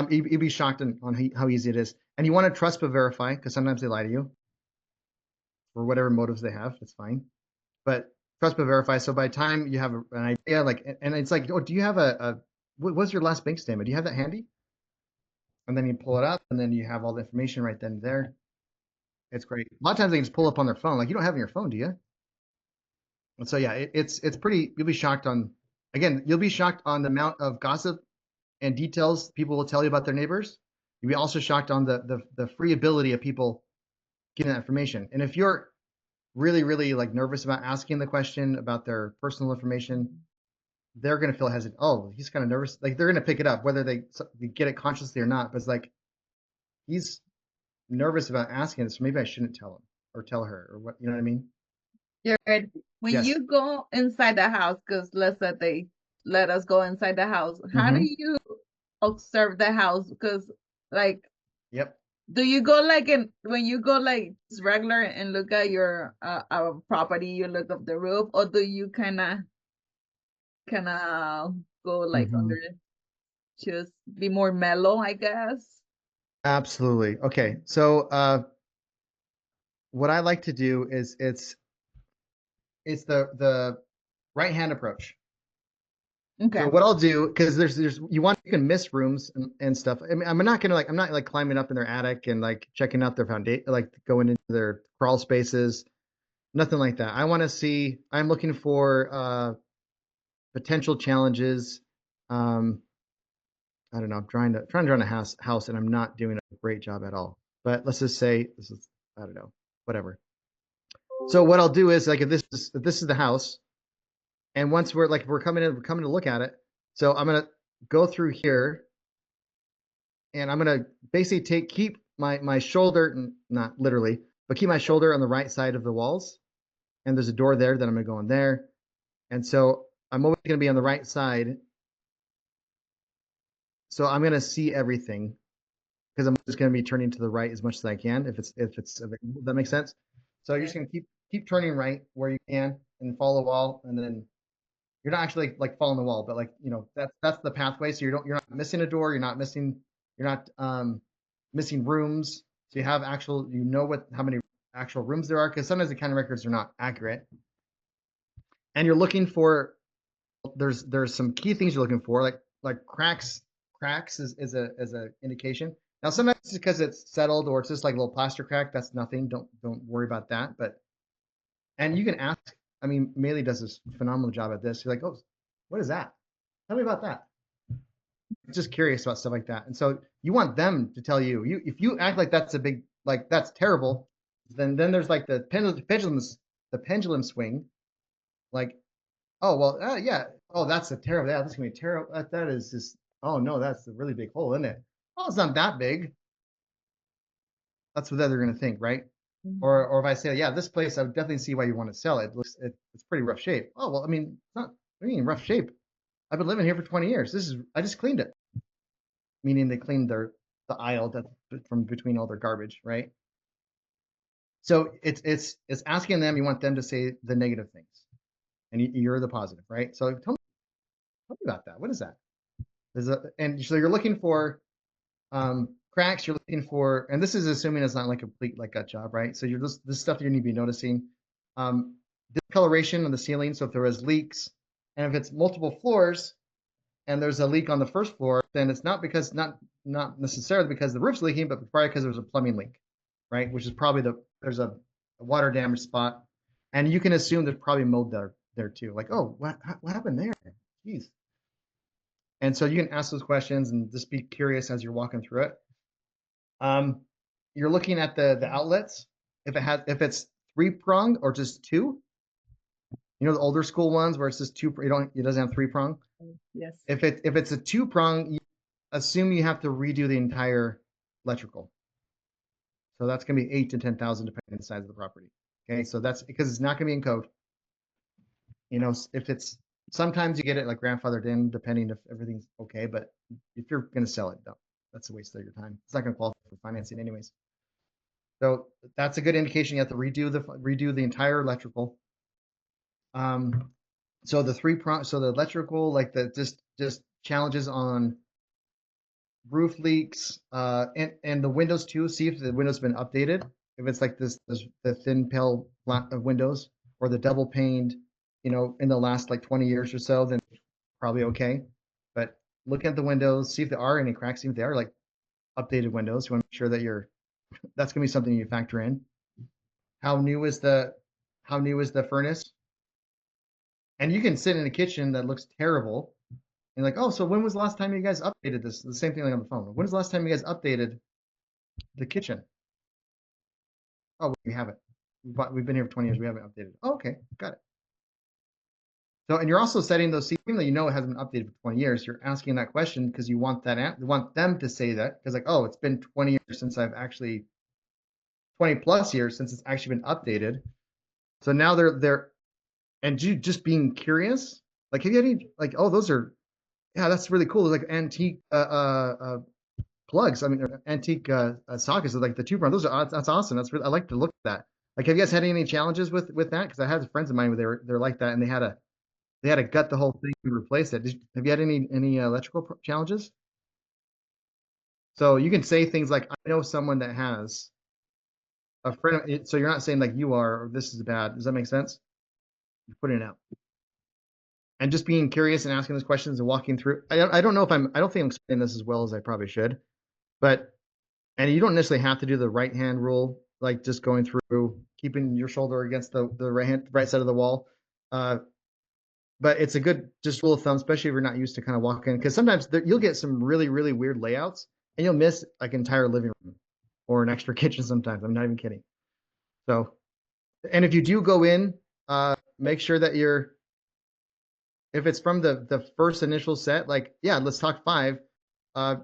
you'd be shocked on how easy it is. And you want to trust but verify, because sometimes they lie to you for whatever motives they have. It's fine. But trust but verify. So by the time you have an idea, like, and it's like, oh, do you have what's your last bank statement? Do you have that handy? And then you pull it up, and then you have all the information right then and there. It's great. A lot of times they can just pull up on their phone. Like, you don't have it on your phone, do you? And so yeah, it's pretty. You'll be shocked on. Again, you'll be shocked on the amount of gossip and details people will tell you about their neighbors. You'll be also shocked on the free ability of people getting that information. And if you're really like nervous about asking the question about their personal information, they're going to feel hesitant. Oh, he's kind of nervous. Like, they're going to pick it up, whether they get it consciously or not. But it's like, he's nervous about asking this. So maybe I shouldn't tell him or tell her, or what, you know what I mean? Jared, when Yes. you go inside the house, because let's say they let us go inside the house, how do you observe the house? Because like, Yep. do you go like when you go like just regular and look at your property, you look up the roof, or do you kind of go like under, just be more mellow, I guess? Absolutely. Okay. So what I like to do is it's the right hand approach. Okay. So what I'll do, because you can miss rooms and stuff. I mean, I'm not climbing up in their attic and like checking out their foundation, like going into their crawl spaces, nothing like that. I'm looking for potential challenges. I don't know. I'm trying to run a house, and I'm not doing a great job at all. But let's just say this is, I don't know, whatever. So what I'll do is, like, if this is the house, and once we're coming to look at it, so I'm gonna go through here, and I'm gonna basically keep my shoulder, not literally, but keep my shoulder on the right side of the walls, and there's a door there that I'm gonna go in there, and so I'm always gonna be on the right side. So I'm gonna see everything, because I'm just going to be turning to the right as much as I can if that makes sense. So you're just going to keep turning right where you can and follow the wall, and then you're not actually like following the wall, but like, you know, that's the pathway. So you're not missing a door, you're not missing rooms. So you have how many actual rooms there are, because sometimes the county records are not accurate. And you're looking for, there's some key things you're looking for, like cracks is a indication. Now, sometimes it's because it's settled or it's just like a little plaster crack. That's nothing. Don't worry about that. And you can ask. I mean, Maylee does this phenomenal job at this. You're like, oh, what is that? Tell me about that. Just curious about stuff like that. And so you want them to tell you. If you act like that's that's terrible, then there's like the pendulum swing. Like, oh well, yeah. Oh, that's a terrible. Yeah, that's gonna be terrible. That is just. Oh no, that's a really big hole, isn't it? Oh, it's not that big. That's what they're going to think, right? Or if I say, yeah, this place, I would definitely see why you want to sell it. It's pretty rough shape. Oh, well, I mean, it's not. What do you mean rough shape? I've been living here for 20 years. I just cleaned it. Meaning they cleaned the aisle from between all their garbage, right? So it's asking them. You want them to say the negative things, and you're the positive, right? So tell me about that. What is that? And so you're looking for cracks. You're looking for, and this is assuming it's not like a complete like gut job, right? So this stuff you need to be noticing. Discoloration on the ceiling. So if there is leaks, and if it's multiple floors, and there's a leak on the first floor, then it's not necessarily because the roof's leaking, but probably because there's a plumbing leak, right? Which is probably there's a water damage spot, and you can assume there's probably mold there there too. Like, oh, what happened there? Jeez. And so you can ask those questions and just be curious as you're walking through it. You're looking at the outlets. If it's 3-pronged or just 2, you know, the older school ones where it's just 2, it doesn't have 3-prong. Yes. If it's a 2-prong, you assume you have to redo the entire electrical. So that's going to be 8 to 10,000 depending on the size of the property. Okay, so that's because it's not going to be in code. You know, if it's sometimes you get it like grandfathered in depending if everything's okay, but if you're going to sell it, no, that's a waste of your time. It's not going to qualify for financing anyways. So that's a good indication you have to redo the entire electrical. So the 3-prong, so the electrical, like the just challenges on roof leaks, and the windows too. See if the windows been updated. If it's like the thin pale black of windows or the double paned, you know, in the last like 20 years or so, then probably okay. But look at the windows, see if there are any cracks, see if they are like updated windows. You want to make sure that that's gonna be something you factor in. How new is the furnace? And you can sit in a kitchen that looks terrible and like, oh, so when was the last time you guys updated this? The same thing like on the phone. When was the last time you guys updated the kitchen? Oh, we haven't. We've been here for 20 years. We haven't updated. Oh, okay, got it. So, and you're also setting those, even though you know it hasn't been updated for 20 years, you're asking that question because you want you want them to say that because like, oh, it's been 20 years since 20 plus years since it's actually been updated. So now they're and you just being curious, like, have you had any, like, oh, those are, yeah, that's really cool. Like antique plugs. I mean, antique sockets, like the 2-prong. That's awesome. I like to look at that. Like, have you guys had any challenges with that? Because I had friends of mine where they're like that, and they had to gut the whole thing and replace it. Have you had any electrical challenges? So you can say things like, I know someone that has a friend. So you're not saying like you are, or this is bad. Does that make sense? You're putting it out. And just being curious and asking those questions and walking through. I don't know if I don't think I'm explaining this as well as I probably should, but, and you don't necessarily have to do the right hand rule, like just going through, keeping your shoulder against the right side of the wall. But it's a good just rule of thumb, especially if you're not used to kind of walking, because sometimes you'll get some really, really weird layouts and you'll miss like an entire living room or an extra kitchen sometimes. I'm not even kidding. So, and if you do go in, make sure that if it's from the first initial set, like, yeah, let's talk 5. Can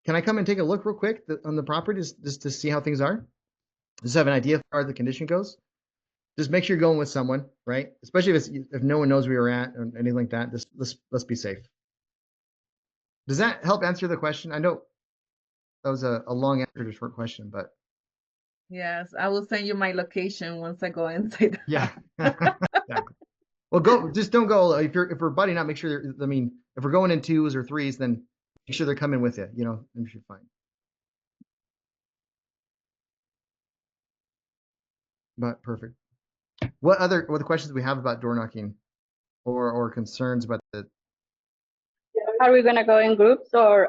I come and take a look real quick on the property just to see how things are? Just have an idea of how the condition goes. Just make sure you're going with someone, right? Especially if no one knows where you're at or anything like that. Just let's be safe. Does that help answer the question? I know that was a long answer to a short question, but Yes, I will send you my location once I go inside. yeah. Exactly. Well, just don't go if we're budding out. Make sure I mean, if we're going in 2s or 3s, then make sure they're coming with you. You know, and you should find. But perfect. What other questions do we have about door knocking or concerns about the? Are we gonna go in groups or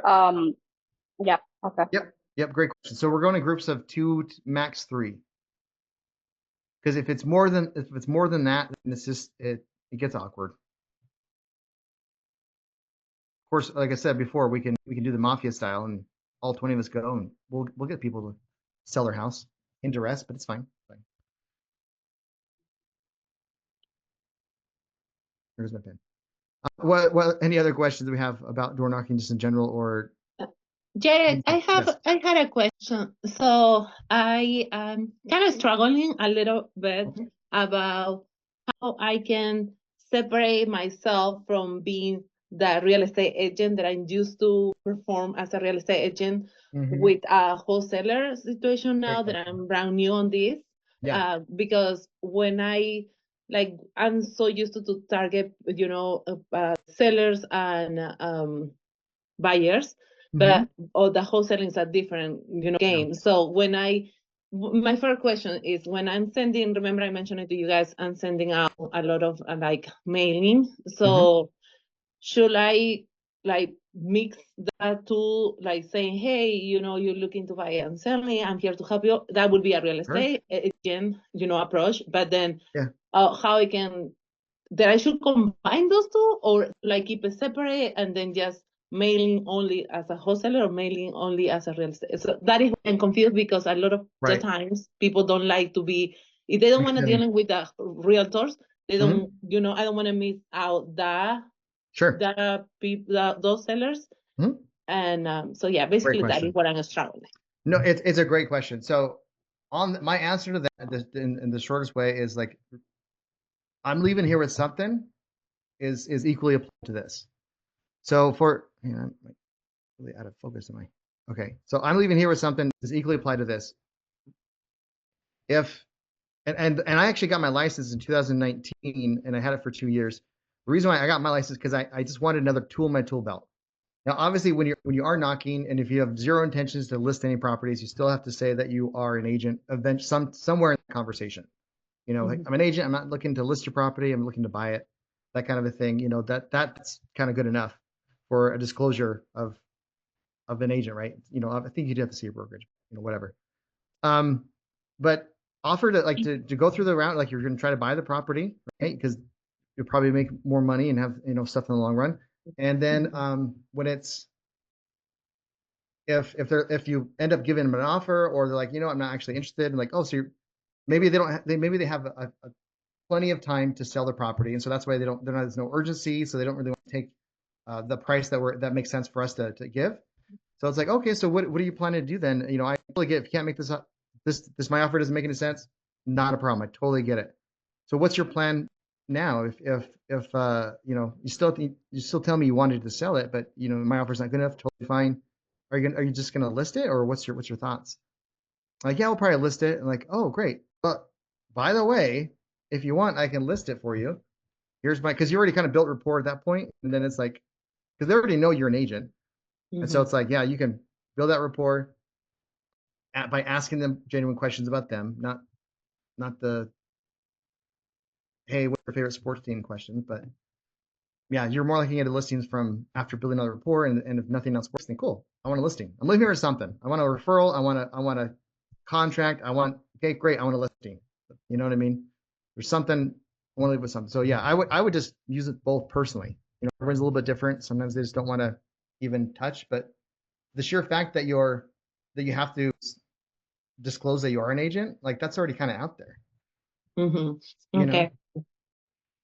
yeah, okay. Yep, great question. So we're going in groups of 2 max 3. Because if it's more than that, then it's just it gets awkward. Of course, like I said before, we can do the mafia style and all 20 of us go and we'll get people to sell their house in duress, but it's fine. There's my pen. What any other questions do we have about door knocking just in general or? Jared, Yes. I had a question. So I am kind of struggling a little bit Okay. about how I can separate myself from being the real estate agent that I'm used to perform as a real estate agent with a wholesaler situation now that I'm brand new on this. Yeah. Because when I'm so used to target, sellers and buyers, but the wholesaling is a different, game. So my first question is when I'm sending, remember I mentioned it to you guys, I'm sending out a lot of mailing. So should I mix that to saying, hey, you're looking to buy and sell me, I'm here to help you. That would be a real estate agent, approach. But then how I can that I should combine those two, or like keep it separate and then just mailing only as a wholesaler or mailing only as a real estate. So that is I'm confused because a lot of the Right. times people don't like to be, if they don't want to Mixed in. deal with the realtors, they Mhm. don't, you know, I don't want to miss out Sure. the people, those sellers. Mhm. And so yeah, basically that question. is what I'm struggling. No, it's a great question. So my answer to that in the shortest way is like, I'm leaving here with something is equally applied to this. So I'm like really out of focus, am I? Okay. So I'm leaving here with something is equally applied to this. And I actually got my license in 2019 and I had it for 2 years. The reason why I got my license because I just wanted another tool in my tool belt. Now, obviously, when you are knocking, and if you have zero intentions to list any properties, you still have to say that you are an agent. Somewhere in the conversation, like, I'm an agent. I'm not looking to list your property. I'm looking to buy it. That kind of a thing. That's kind of good enough for a disclosure of an agent, right? I think you'd have to see a brokerage, whatever. But offer to go through the route, like you're going to try to buy the property, right? Because you'll probably make more money and have stuff in the long run. And then when it's if you end up giving them an offer, or they're like, I'm not actually interested, and like, oh, so maybe they have a plenty of time to sell their property, and so that's why there's no urgency, so they don't really want to take the price that makes sense for us to give. So it's like, okay, so what are you planning to do then? I totally get if you can't make this up, this my offer doesn't make any sense, not a problem. I totally get it. So what's your plan now? If you still tell me you wanted to sell it, but my offer's not good enough, totally fine. Are you just gonna list it, or what's your thoughts? Like, yeah, we'll probably list it. And like, oh, great. But by the way, if you want, I can list it for you. Here's because you already kind of built rapport at that point, and then it's like, because they already know you're an agent. And so it's like, yeah, you can build that rapport by asking them genuine questions about them, not the, hey, what's your favorite sports team questions, but yeah, you're more likely to get listings from after building another rapport, and if nothing else works, then cool. I want a listing. I'm looking for something. I want a referral. I want a contract. Okay, great. I want a listing. You know what I mean? There's something. I want to leave with something. So yeah, I would just use it both personally. Everyone's a little bit different. Sometimes they just don't want to even touch, but the sheer fact that you have to disclose that you are an agent, like that's already kind of out there. Okay.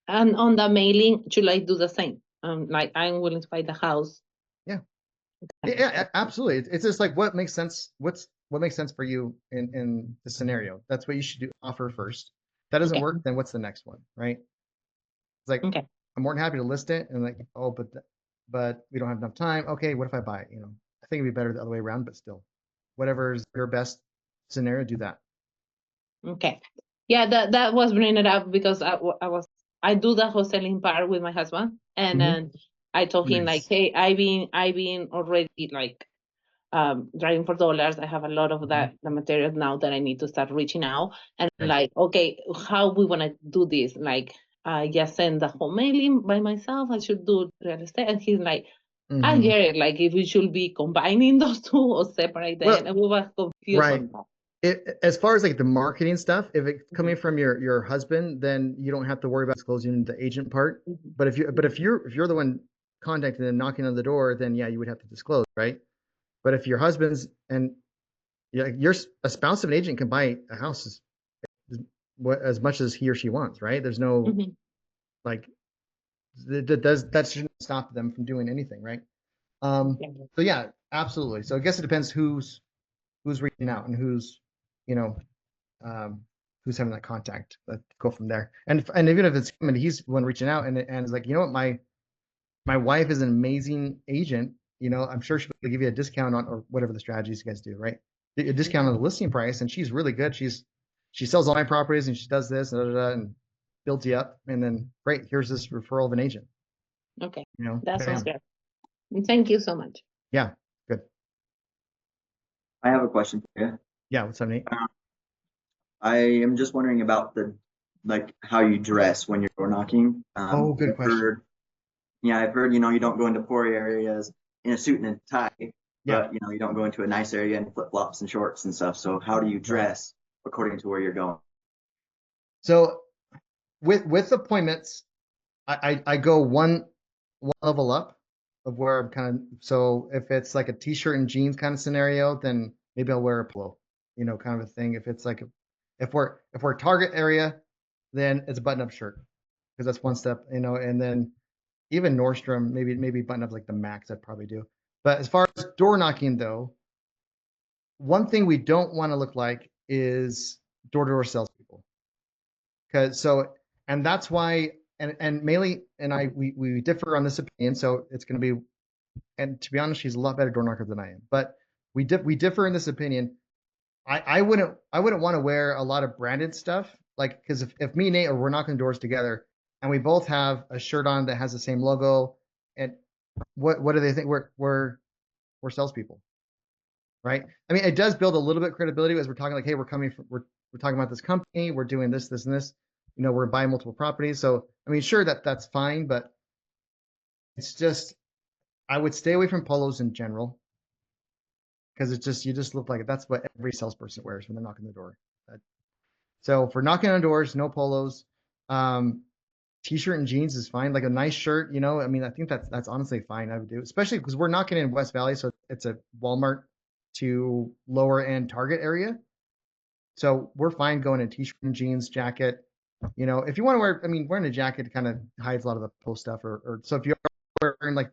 And on the mailing, should I do the same? Like, I'm willing to buy the house. Yeah, absolutely. It's just like what makes sense. What makes sense for you in the scenario? That's what you should do. Offer first. If that doesn't work, then what's the next one, right? It's like, I'm more than happy to list it, and like, oh, but we don't have enough time. Okay, what if I buy it? I think it'd be better the other way around, but still, whatever's your best scenario, do that. Okay. Yeah, that was bringing it up because I do the wholesaling part with my husband, and then I told him like, hey, I've been already like driving for dollars. I have a lot of the materials now that I need to start reaching out, and like, okay, how we want to do this? Like, I just send the whole mailing by myself. I should do real estate, and he's like, I get it. Like, if we should be combining those two or separate them, and we were confused on that. As far as like the marketing stuff, if it's coming from your husband, then you don't have to worry about disclosing the agent part. But if you're the one contacting them, knocking on the door, then yeah, you would have to disclose, right? But if your husband's and you're a spouse of an agent can buy a house as much as he or she wants, right? There's no like that shouldn't stop them from doing anything, right? So yeah, absolutely. So I guess it depends who's reaching out and who's who's having that contact. Let's go from there. And even if it's him and he's the one reaching out and is like, what, my wife is an amazing agent. I'm sure she'll give you a discount on, or whatever the strategies you guys do, right? A discount on the listing price, and she's really good. She sells all my properties, and she does this and builds you up, and then great, here's this referral of an agent. Okay, that sounds good. Thank you so much. Yeah, good. I have a question for you. Yeah, what's up, Nate? I am just wondering about how you dress when you're door knocking. Good question. I've heard, you don't go into poor areas in a suit and a tie, but you don't go into a nice area in flip flops and shorts and stuff. So how do you dress according to where you're going? So with appointments, I go one level up of where I'm kind of, so if it's like a t-shirt and jeans kind of scenario, then maybe I'll wear a polo, kind of a thing. If it's like if we're target area, then it's a button-up shirt because that's one step, and then even Nordstrom, maybe button up like the max I'd probably do. But as far as door knocking though, one thing we don't want to look like is door-to-door salespeople. And that's why, and Maylee and I, we differ on this opinion. So it's going to be, and to be honest, she's a lot better door knocker than I am. But we differ in this opinion. I wouldn't want to wear a lot of branded stuff, like because if me and Nate we're knocking doors together and we both have a shirt on that has the same logo, and what do they think? We're salespeople, right? I mean, it does build a little bit of credibility as we're talking like, hey, we're talking about this company, we're doing this, and this, we're buying multiple properties. So I mean, sure, that's fine, but it's just I would stay away from polos in general because you just look like that's what every salesperson wears when they're knocking the door. So for knocking on doors, no polos. T-shirt and jeans is fine. Like a nice shirt, I mean, I think that's honestly fine. I would do, especially because we're knocking in West Valley, so it's a Walmart to lower end Target area. So we're fine going in t-shirt and jeans, jacket. If you want to wear, I mean, wearing a jacket kind of hides a lot of the post stuff, or so if you're wearing like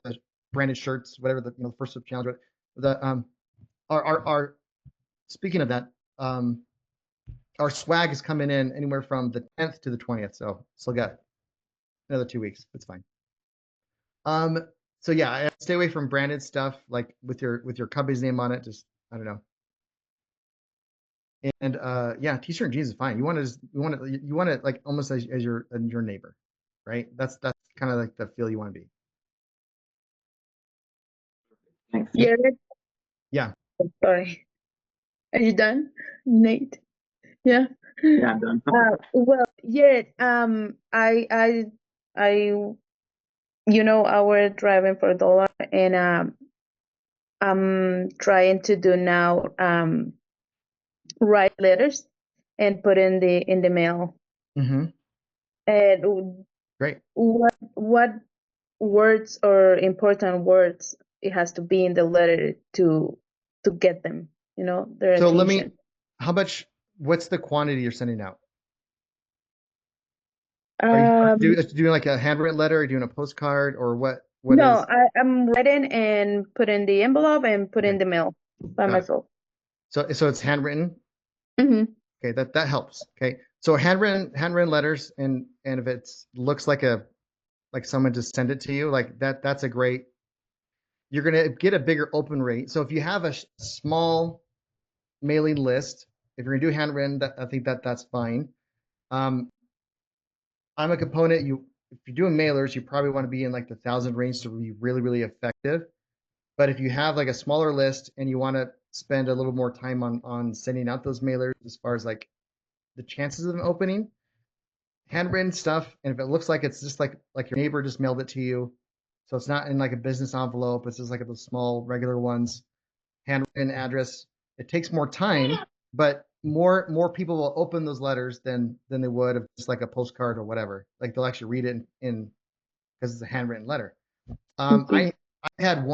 the branded shirts, whatever the first challenge, the our speaking of that, our swag is coming in anywhere from the 10th to the 20th, so still got another 2 weeks. It's fine. So yeah, I stay away from branded stuff like with your company's name on it. Just I don't know. And yeah, t-shirt and jeans is fine. You want it like almost as your neighbor, right? That's kind of like the feel you want to be. Thanks. Yeah. Sorry. Are you done, Nate? Yeah. Yeah, I'm done. Well, yeah. I I were driving for $1, and I'm trying to do now write letters and put in the mail. Mm-hmm. And Great. what words or important words it has to be in the letter to get them, their So attention. what's the quantity you're sending out? Are you doing like a handwritten letter, or doing a postcard, or what No, is? I'm writing and put in the envelope and put in the mail by Got it. myself. So it's handwritten. Mm-hmm. Okay, that helps. Okay, so handwritten letters, and if it looks like someone just send it to you, like that's a great. You're gonna get a bigger open rate. So if you have a small mailing list, if you're gonna do handwritten, I think that's fine. I'm a component. If you're doing mailers, you probably want to be in like the 1,000 range to be really, really effective. But if you have like a smaller list and you want to spend a little more time on sending out those mailers, as far as like the chances of them opening, handwritten stuff, and if it looks like it's just like your neighbor just mailed it to you, so it's not in like a business envelope, it's just like those small regular ones, handwritten address. It takes more time, but more people will open those letters than they would of just like a postcard or whatever. Like they'll actually read it in because it's a handwritten letter. I had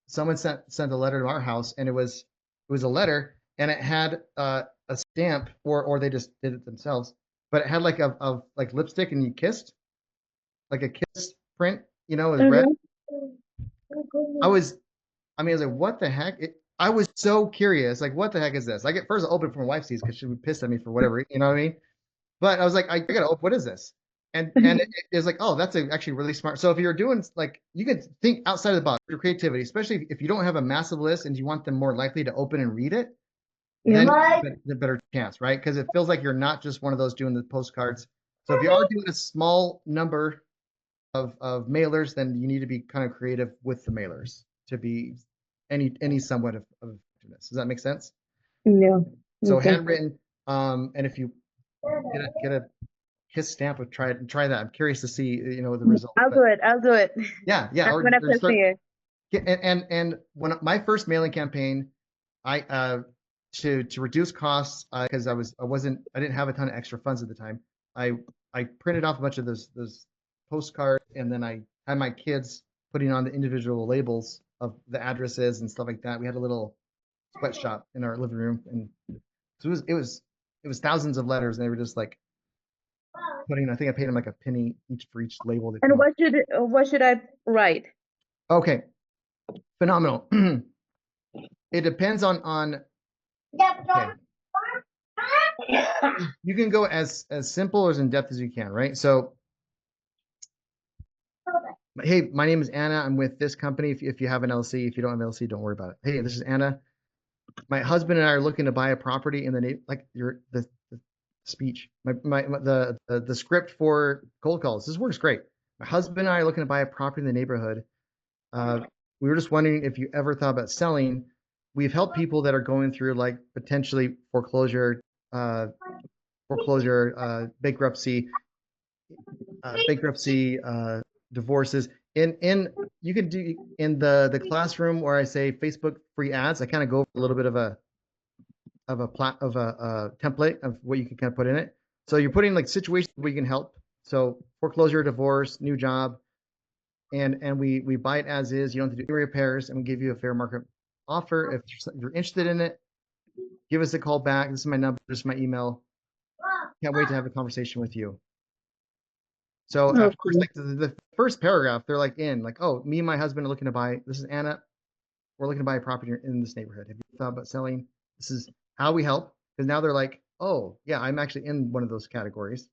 someone sent a letter to our house, and it was a letter, and it had a stamp, or they just did it themselves, but it had like like lipstick, and you kissed, like a kiss print, it was red. I was like, what the heck? I was so curious, like, what the heck is this? Like, at first I opened it for my wife sees because she would piss at me for whatever, you know what I mean? But I was like, I gotta open, what is this? And it's like, oh, that's actually really smart. So if you're doing like, you can think outside of the box, your creativity, especially if you don't have a massive list and you want them more likely to open and read it, then the better chance, right? Because it feels like you're not just one of those doing the postcards. So if you are doing a small number of mailers, then you need to be kind of creative with the mailers to be any somewhat of effectiveness. Does that make sense? Yeah. So Okay. handwritten, and if you get a kiss stamp, of try that. I'm curious to see the results. I'll do it. Yeah. I'm gonna press here. And when my first mailing campaign, I to reduce costs, because I didn't have a ton of extra funds at the time. I I printed off a bunch of those postcards, and then I had my kids putting on the individual labels of the addresses and stuff like that. We had a little sweatshop in our living room, and so it was thousands of letters, and they were just like putting. I think I paid them like a penny each for each label. They And put on. what should I write? Okay, phenomenal. It depends on. Okay. You can go as simple or as in depth as you can, right? So, hey, my name is Anna. I'm with this company. If you have an LLC, if you don't have an LLC, don't worry about it. Hey, this is Anna. My husband and I are looking to buy a property in the like the speech. The script for cold calls. This works great. My husband and I are looking to buy a property in the neighborhood. We were just wondering if you ever thought about selling. We've helped people that are going through like potentially foreclosure, bankruptcy, divorces. In you can do in the classroom where I say Facebook free ads. I kind of go over a little bit of a template of what you can kind of put in it. So you're putting like situations where you can help. So foreclosure, divorce, new job, and we buy it as is. You don't have to do any repairs, and we give you a fair market offer. If you're interested in it, give us a call back. This is my number. This is my email. Can't wait to have a conversation with you. So at first, like the first paragraph, they're like oh, me and my husband are looking to buy. This is Anna. We're looking to buy a property in this neighborhood. Have you thought about selling? This is how we help. Because now they're like, oh yeah, I'm actually in one of those categories,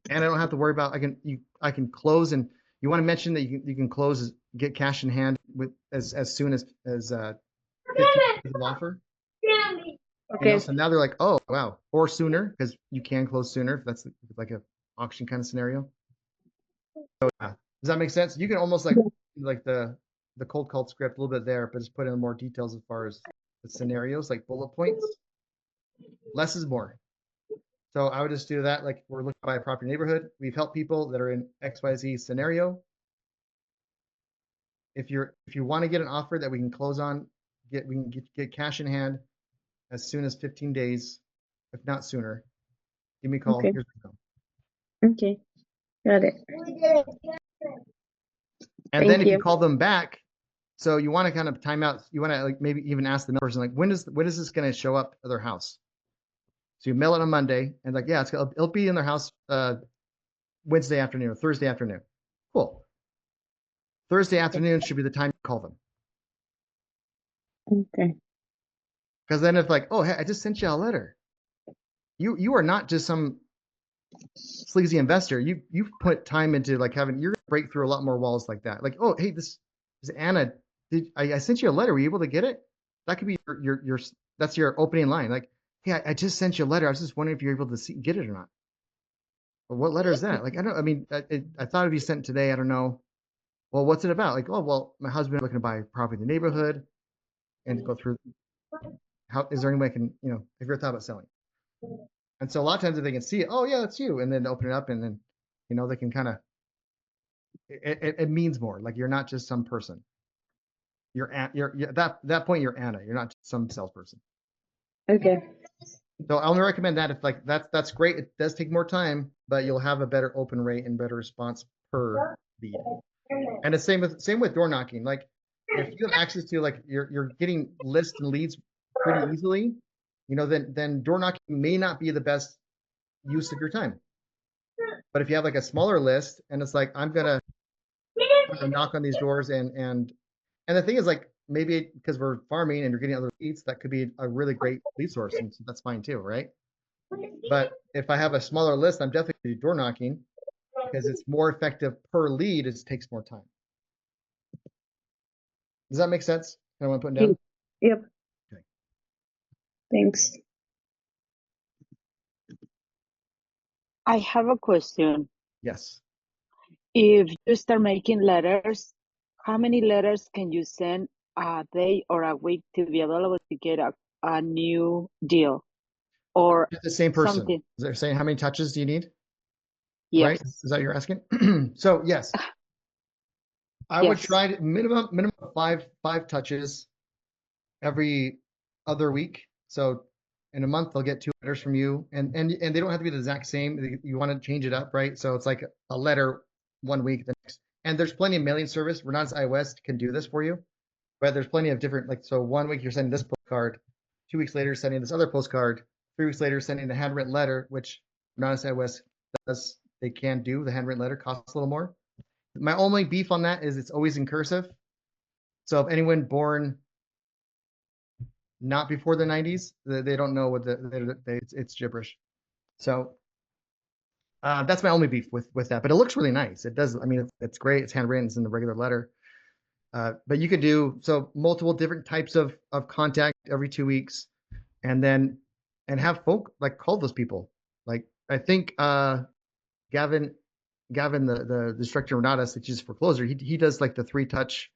and I don't have to worry about. I can close, and you want to mention that you can close, get cash in hand with as soon as 50% of offer. Okay. So now they're like, oh wow, or sooner, because you can close sooner if that's like a auction kind of scenario. So does that make sense? You can almost like the cold call script a little bit there, but just put in more details as far as the scenarios, like bullet points. Less is more. So I would just do that. Like we're looking to buy a property neighborhood. We've helped people that are in XYZ scenario. If you want to get an offer that we can close on, we can get cash in hand as soon as 15 days, if not sooner. Give me a call. Okay. Here's the phone. Okay. Got it. And then if you call them back, so you want to kind of time out. You want to like maybe even ask the person like, when is this going to show up at their house? So you mail it on Monday, and like, yeah, it'll be in their house Wednesday afternoon or Thursday afternoon. Cool. Thursday afternoon should be the time to call them. Okay. Because then if like, oh, hey, I just sent you a letter. You are not just some sleazy investor. You've put time into like you're gonna break through a lot more walls like that. Like, oh, hey, this is Anna. I sent you a letter. Were you able to get it? That could be your that's your opening line. Like, hey, I just sent you a letter. I was just wondering if you're able to get it or not. Well, what letter is that? Like, I thought it'd be sent today. I don't know. Well, what's it about? Like, oh, well, my husband is looking to buy property in the neighborhood and go through. How is there any way I can, have you ever thought about selling? And so a lot of times if they can see it, oh yeah, that's you, and then open it up, and then, they can kind of. It means more. Like you're not just some person. You're at that point you're Anna. You're not just some salesperson. Okay. So I only recommend that if like that's great. It does take more time, but you'll have a better open rate and better response per lead. And the same with door knocking. Like if you have access to like you're getting lists and leads pretty easily, then door knocking may not be the best use of your time. But if you have like a smaller list and it's like I'm gonna knock on these doors and the thing is like maybe because we're farming and you're getting other leads, that could be a really great lead source, and so that's fine too, right? But if I have a smaller list, I'm definitely gonna do door knocking because it's more effective per lead. It takes more time. Does that make sense? I want to put down. Yep. Okay. Thanks. I have a question. Yes. If you start making letters, how many letters can you send a day or a week to be available to get a new deal? Or the same person. Something. Is there saying how many touches do you need? Yes. Right? Is that what you're asking? So yes. I would try to minimum five touches every other week. So in a month they'll get 2 letters from you, and they don't have to be the exact same. You want to change it up, right? So it's like a letter one week, the next, and there's plenty of mailing service. Renatus iOS can do this for you, but there's plenty of different, like, so 1 week you're sending this postcard, 2 weeks later sending this other postcard, 3 weeks later sending the handwritten letter, which Renatus iOS does. They can do the handwritten letter, costs a little more. My only beef on that is it's always in cursive. So if anyone born not before the 90s, they don't know what it's gibberish. So that's my only beef with that. But it looks really nice. It does. I mean, it's great. It's handwritten. It's in the regular letter. But you could do multiple different types of contact every 2 weeks, and have folk like call those people. Like I think Gavin, the instructor of Renatus, which is foreclosure, he does like the 3-touch.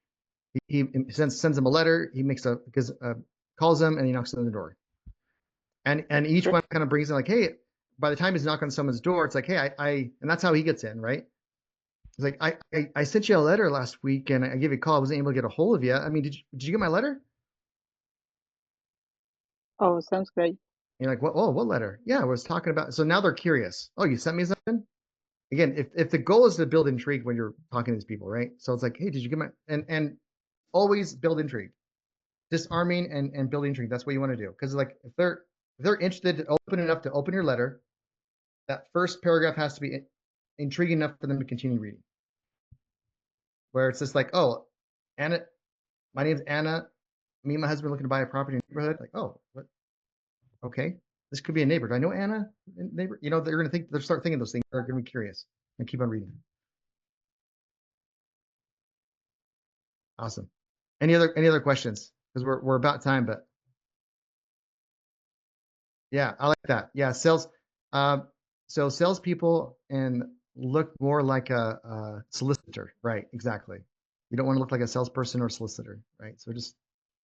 He sends them a letter. He calls them and he knocks on the door. And each one kind of brings in like, hey, by the time he's knocking on someone's door, it's like, hey, and that's how he gets in, right? It's like, I sent you a letter last week and I gave you a call. I wasn't able to get a hold of you. I mean, did you get my letter? Oh, sounds great. And you're like, what? Oh, what letter? Yeah, I was talking about. So now they're curious. Oh, you sent me something? Again, if the goal is to build intrigue when you're talking to these people, right? So it's like, hey, did you get my, and always build intrigue. Disarming and building intrigue. That's what you want to do. Because like if they're interested to open enough to open your letter, that first paragraph has to be intriguing enough for them to continue reading. Where it's just like, oh, Anna, my name's Anna. Me and my husband are looking to buy a property in the neighborhood. Like, oh, what? Okay, this could be a neighbor. Do I know Anna? Neighbor? You know, they'll start thinking those things. They're gonna be curious and keep on reading. Awesome. Any other questions? Because we're about time, but yeah, I like that. Yeah, sales. So salespeople and look more like a solicitor, right? Exactly. You don't want to look like a salesperson or solicitor, right? So just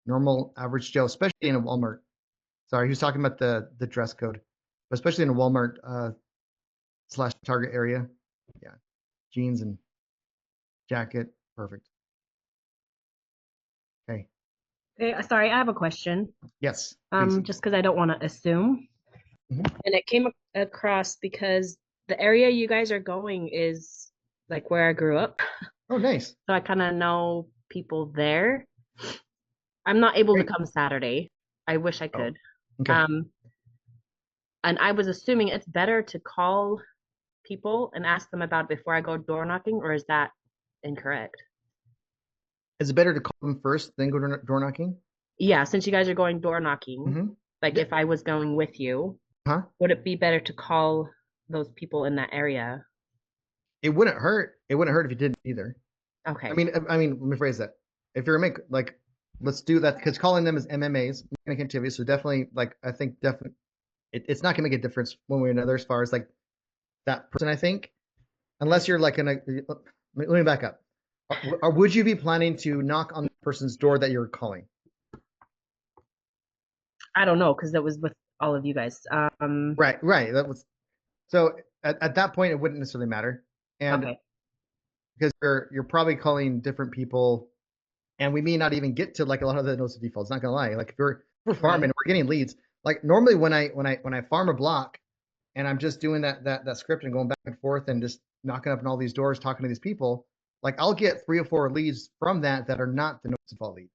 normal average Joe, especially in a Walmart. Sorry, he was talking about the dress code, but especially in a Walmart / Target area. Yeah, jeans and jacket, perfect. Okay. Okay, sorry, I have a question. Yes. Please. Just because I don't want to assume. Mhm. And it came across because the area you guys are going is like where I grew up. Oh, nice. So I kind of know people there. I'm not able to come Saturday. I wish I could. Okay. And I was assuming it's better to call people and ask them about it before I go door knocking, or is that incorrect? Is it better to call them first, then go door knocking? Yeah, since you guys are going door knocking, Mhm. like if I was going with you, Huh? would it be better to call those people in that area? It wouldn't hurt. It wouldn't hurt if you didn't either. Okay. I mean, let me phrase that. If you're let's do that, because calling them is MMAs, mechanic activity. So definitely, I think definitely, it's not gonna make a difference one way or another as far as like that person. I think, unless you're like let me back up. Or would you be planning to knock on the person's door that you're calling? I don't know, because that was with all of you guys. Right. That was so at that point it wouldn't necessarily matter, and Okay. because you're probably calling different people, and we may not even get to like a lot of the notice of defaults. Not gonna lie, like if we're farming, we're getting leads. Like normally when I farm a block, and I'm just doing that script and going back and forth and just knocking up on all these doors, talking to these people, like I'll get 3 or 4 leads from that are not the notice of default lead.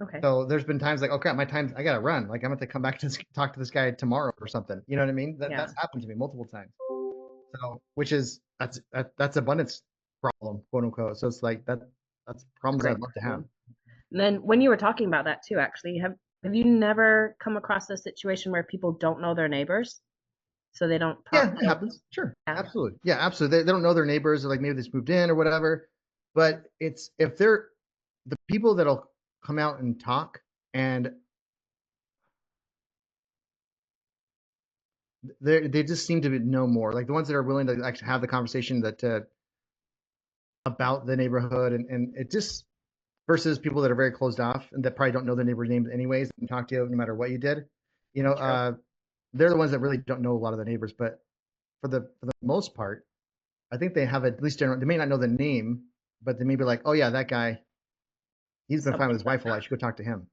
Okay. So there's been times like, oh crap, I gotta run. Like I'm gonna have to come back to talk to this guy tomorrow or something. You know what I mean? That's happened to me multiple times. So that's abundance problem, quote unquote. So it's like that's problems I'd love to have. And then when you were talking about that too, actually, have you never come across a situation where people don't know their neighbors? So they don't talk. Yeah, it happens. Sure. Yeah. Absolutely. Yeah, absolutely. They don't know their neighbors, or like maybe they just moved in or whatever. But it's if they're the people that'll come out and talk, and they just seem to know more. Like the ones that are willing to actually have the conversation about the neighborhood, and it just versus people that are very closed off and that probably don't know their neighbors' names anyways and talk to you no matter what you did. You know, they're the ones that really don't know a lot of their neighbors. But for the most part, I think they have at least general. They may not know the name, but they may be like, oh yeah, that guy, he's been fine with his wife a lot. I should go talk to him.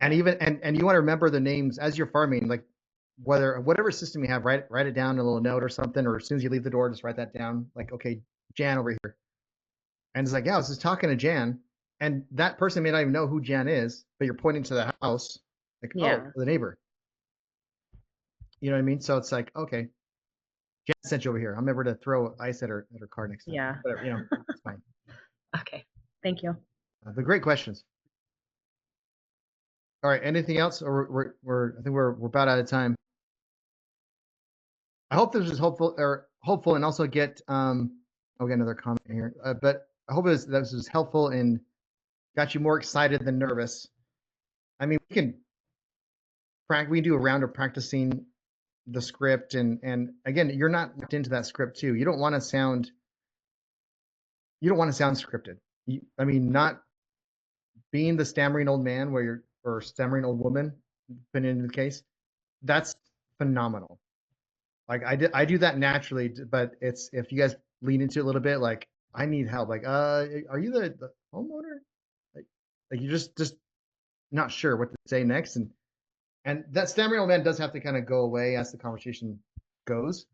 And even and you want to remember the names as you're farming, like whatever system you have, write it down in a little note or something, or as soon as you leave the door, just write that down. Like, okay, Jan over here. And it's like, yeah, I was just talking to Jan. And that person may not even know who Jan is, but you're pointing to the house, like, Yeah. oh, the neighbor. You know what I mean? So it's like, okay, Jan sent you over here. I'm never to throw ice at her car next time. Yeah. Whatever, it's fine. Okay. Thank you. But great questions. All right, anything else? Or I think we're about out of time. I hope this was hopeful and also get I'll get another comment here. But I hope this was helpful and got you more excited than nervous. I mean, we do a round of practicing the script, and again, you're not locked into that script too. You don't want to sound scripted. I mean, not being the stammering old man or stammering old woman, depending on the case. That's phenomenal. Like I do that naturally, but it's if you guys lean into it a little bit, like I need help. Like, are you the homeowner? Like you're just not sure what to say next, and that stammering old man does have to kind of go away as the conversation goes.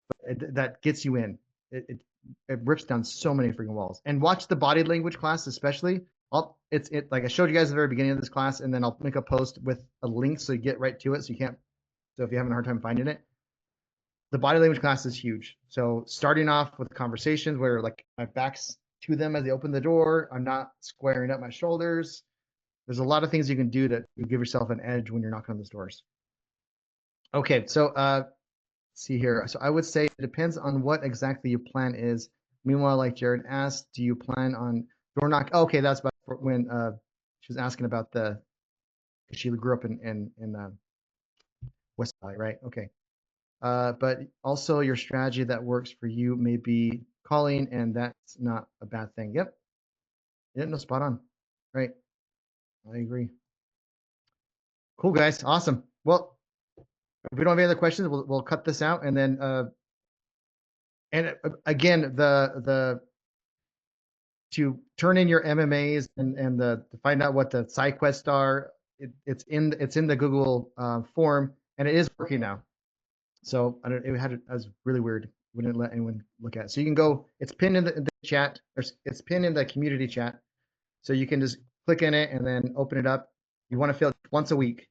But that gets you in. It rips down so many freaking walls. And watch the body language class, especially. It's like I showed you guys at the very beginning of this class, and then I'll make a post with a link so you get right to it. So if you're having a hard time finding it, the body language class is huge. So starting off with conversations where like my back's to them as they open the door, I'm not squaring up my shoulders. There's a lot of things you can do to give yourself an edge when you're knocking on those doors. Okay, so see here. So I would say it depends on what exactly your plan is. Meanwhile, like Jared asked, do you plan on door knock? Okay, that's about when she was asking about she grew up in West Valley, right? Okay. But also your strategy that works for you may be calling, and that's not a bad thing. Yep. Yeah, no, spot on. Right. I agree. Cool, guys. Awesome. Well, if we don't have any other questions, we'll cut this out, and then again, the to turn in your MMAs and to find out what the side quests are, it's in the Google form, and it is working now. So it was really weird. Wouldn't let anyone look at it. So you can go. It's pinned in the chat. It's pinned in the community chat. So you can just click in it and then open it up. You want to fill it once a week.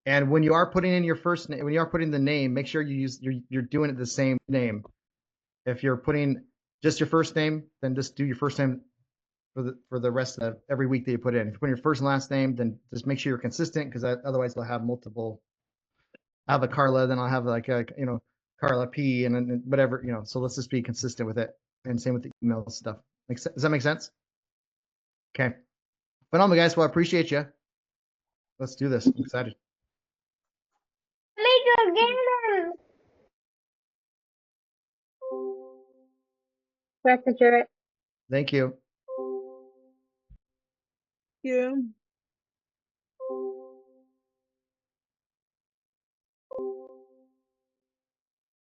And when you are putting in your first name, when you are putting the name, make sure you're doing it the same name. If you're putting just your first name, then just do your first name for the rest of every week that you put in. If you put your first and last name, then just make sure you're consistent, because otherwise they'll have multiple. I have a Carla, then I'll have like a Carla P and whatever, so let's just be consistent with it. And same with the email stuff. Does that make sense? Okay. Phenomenal, guys. Well, I appreciate you. Let's do this. I'm excited. Dr. Jarrett. Thank you. Yeah.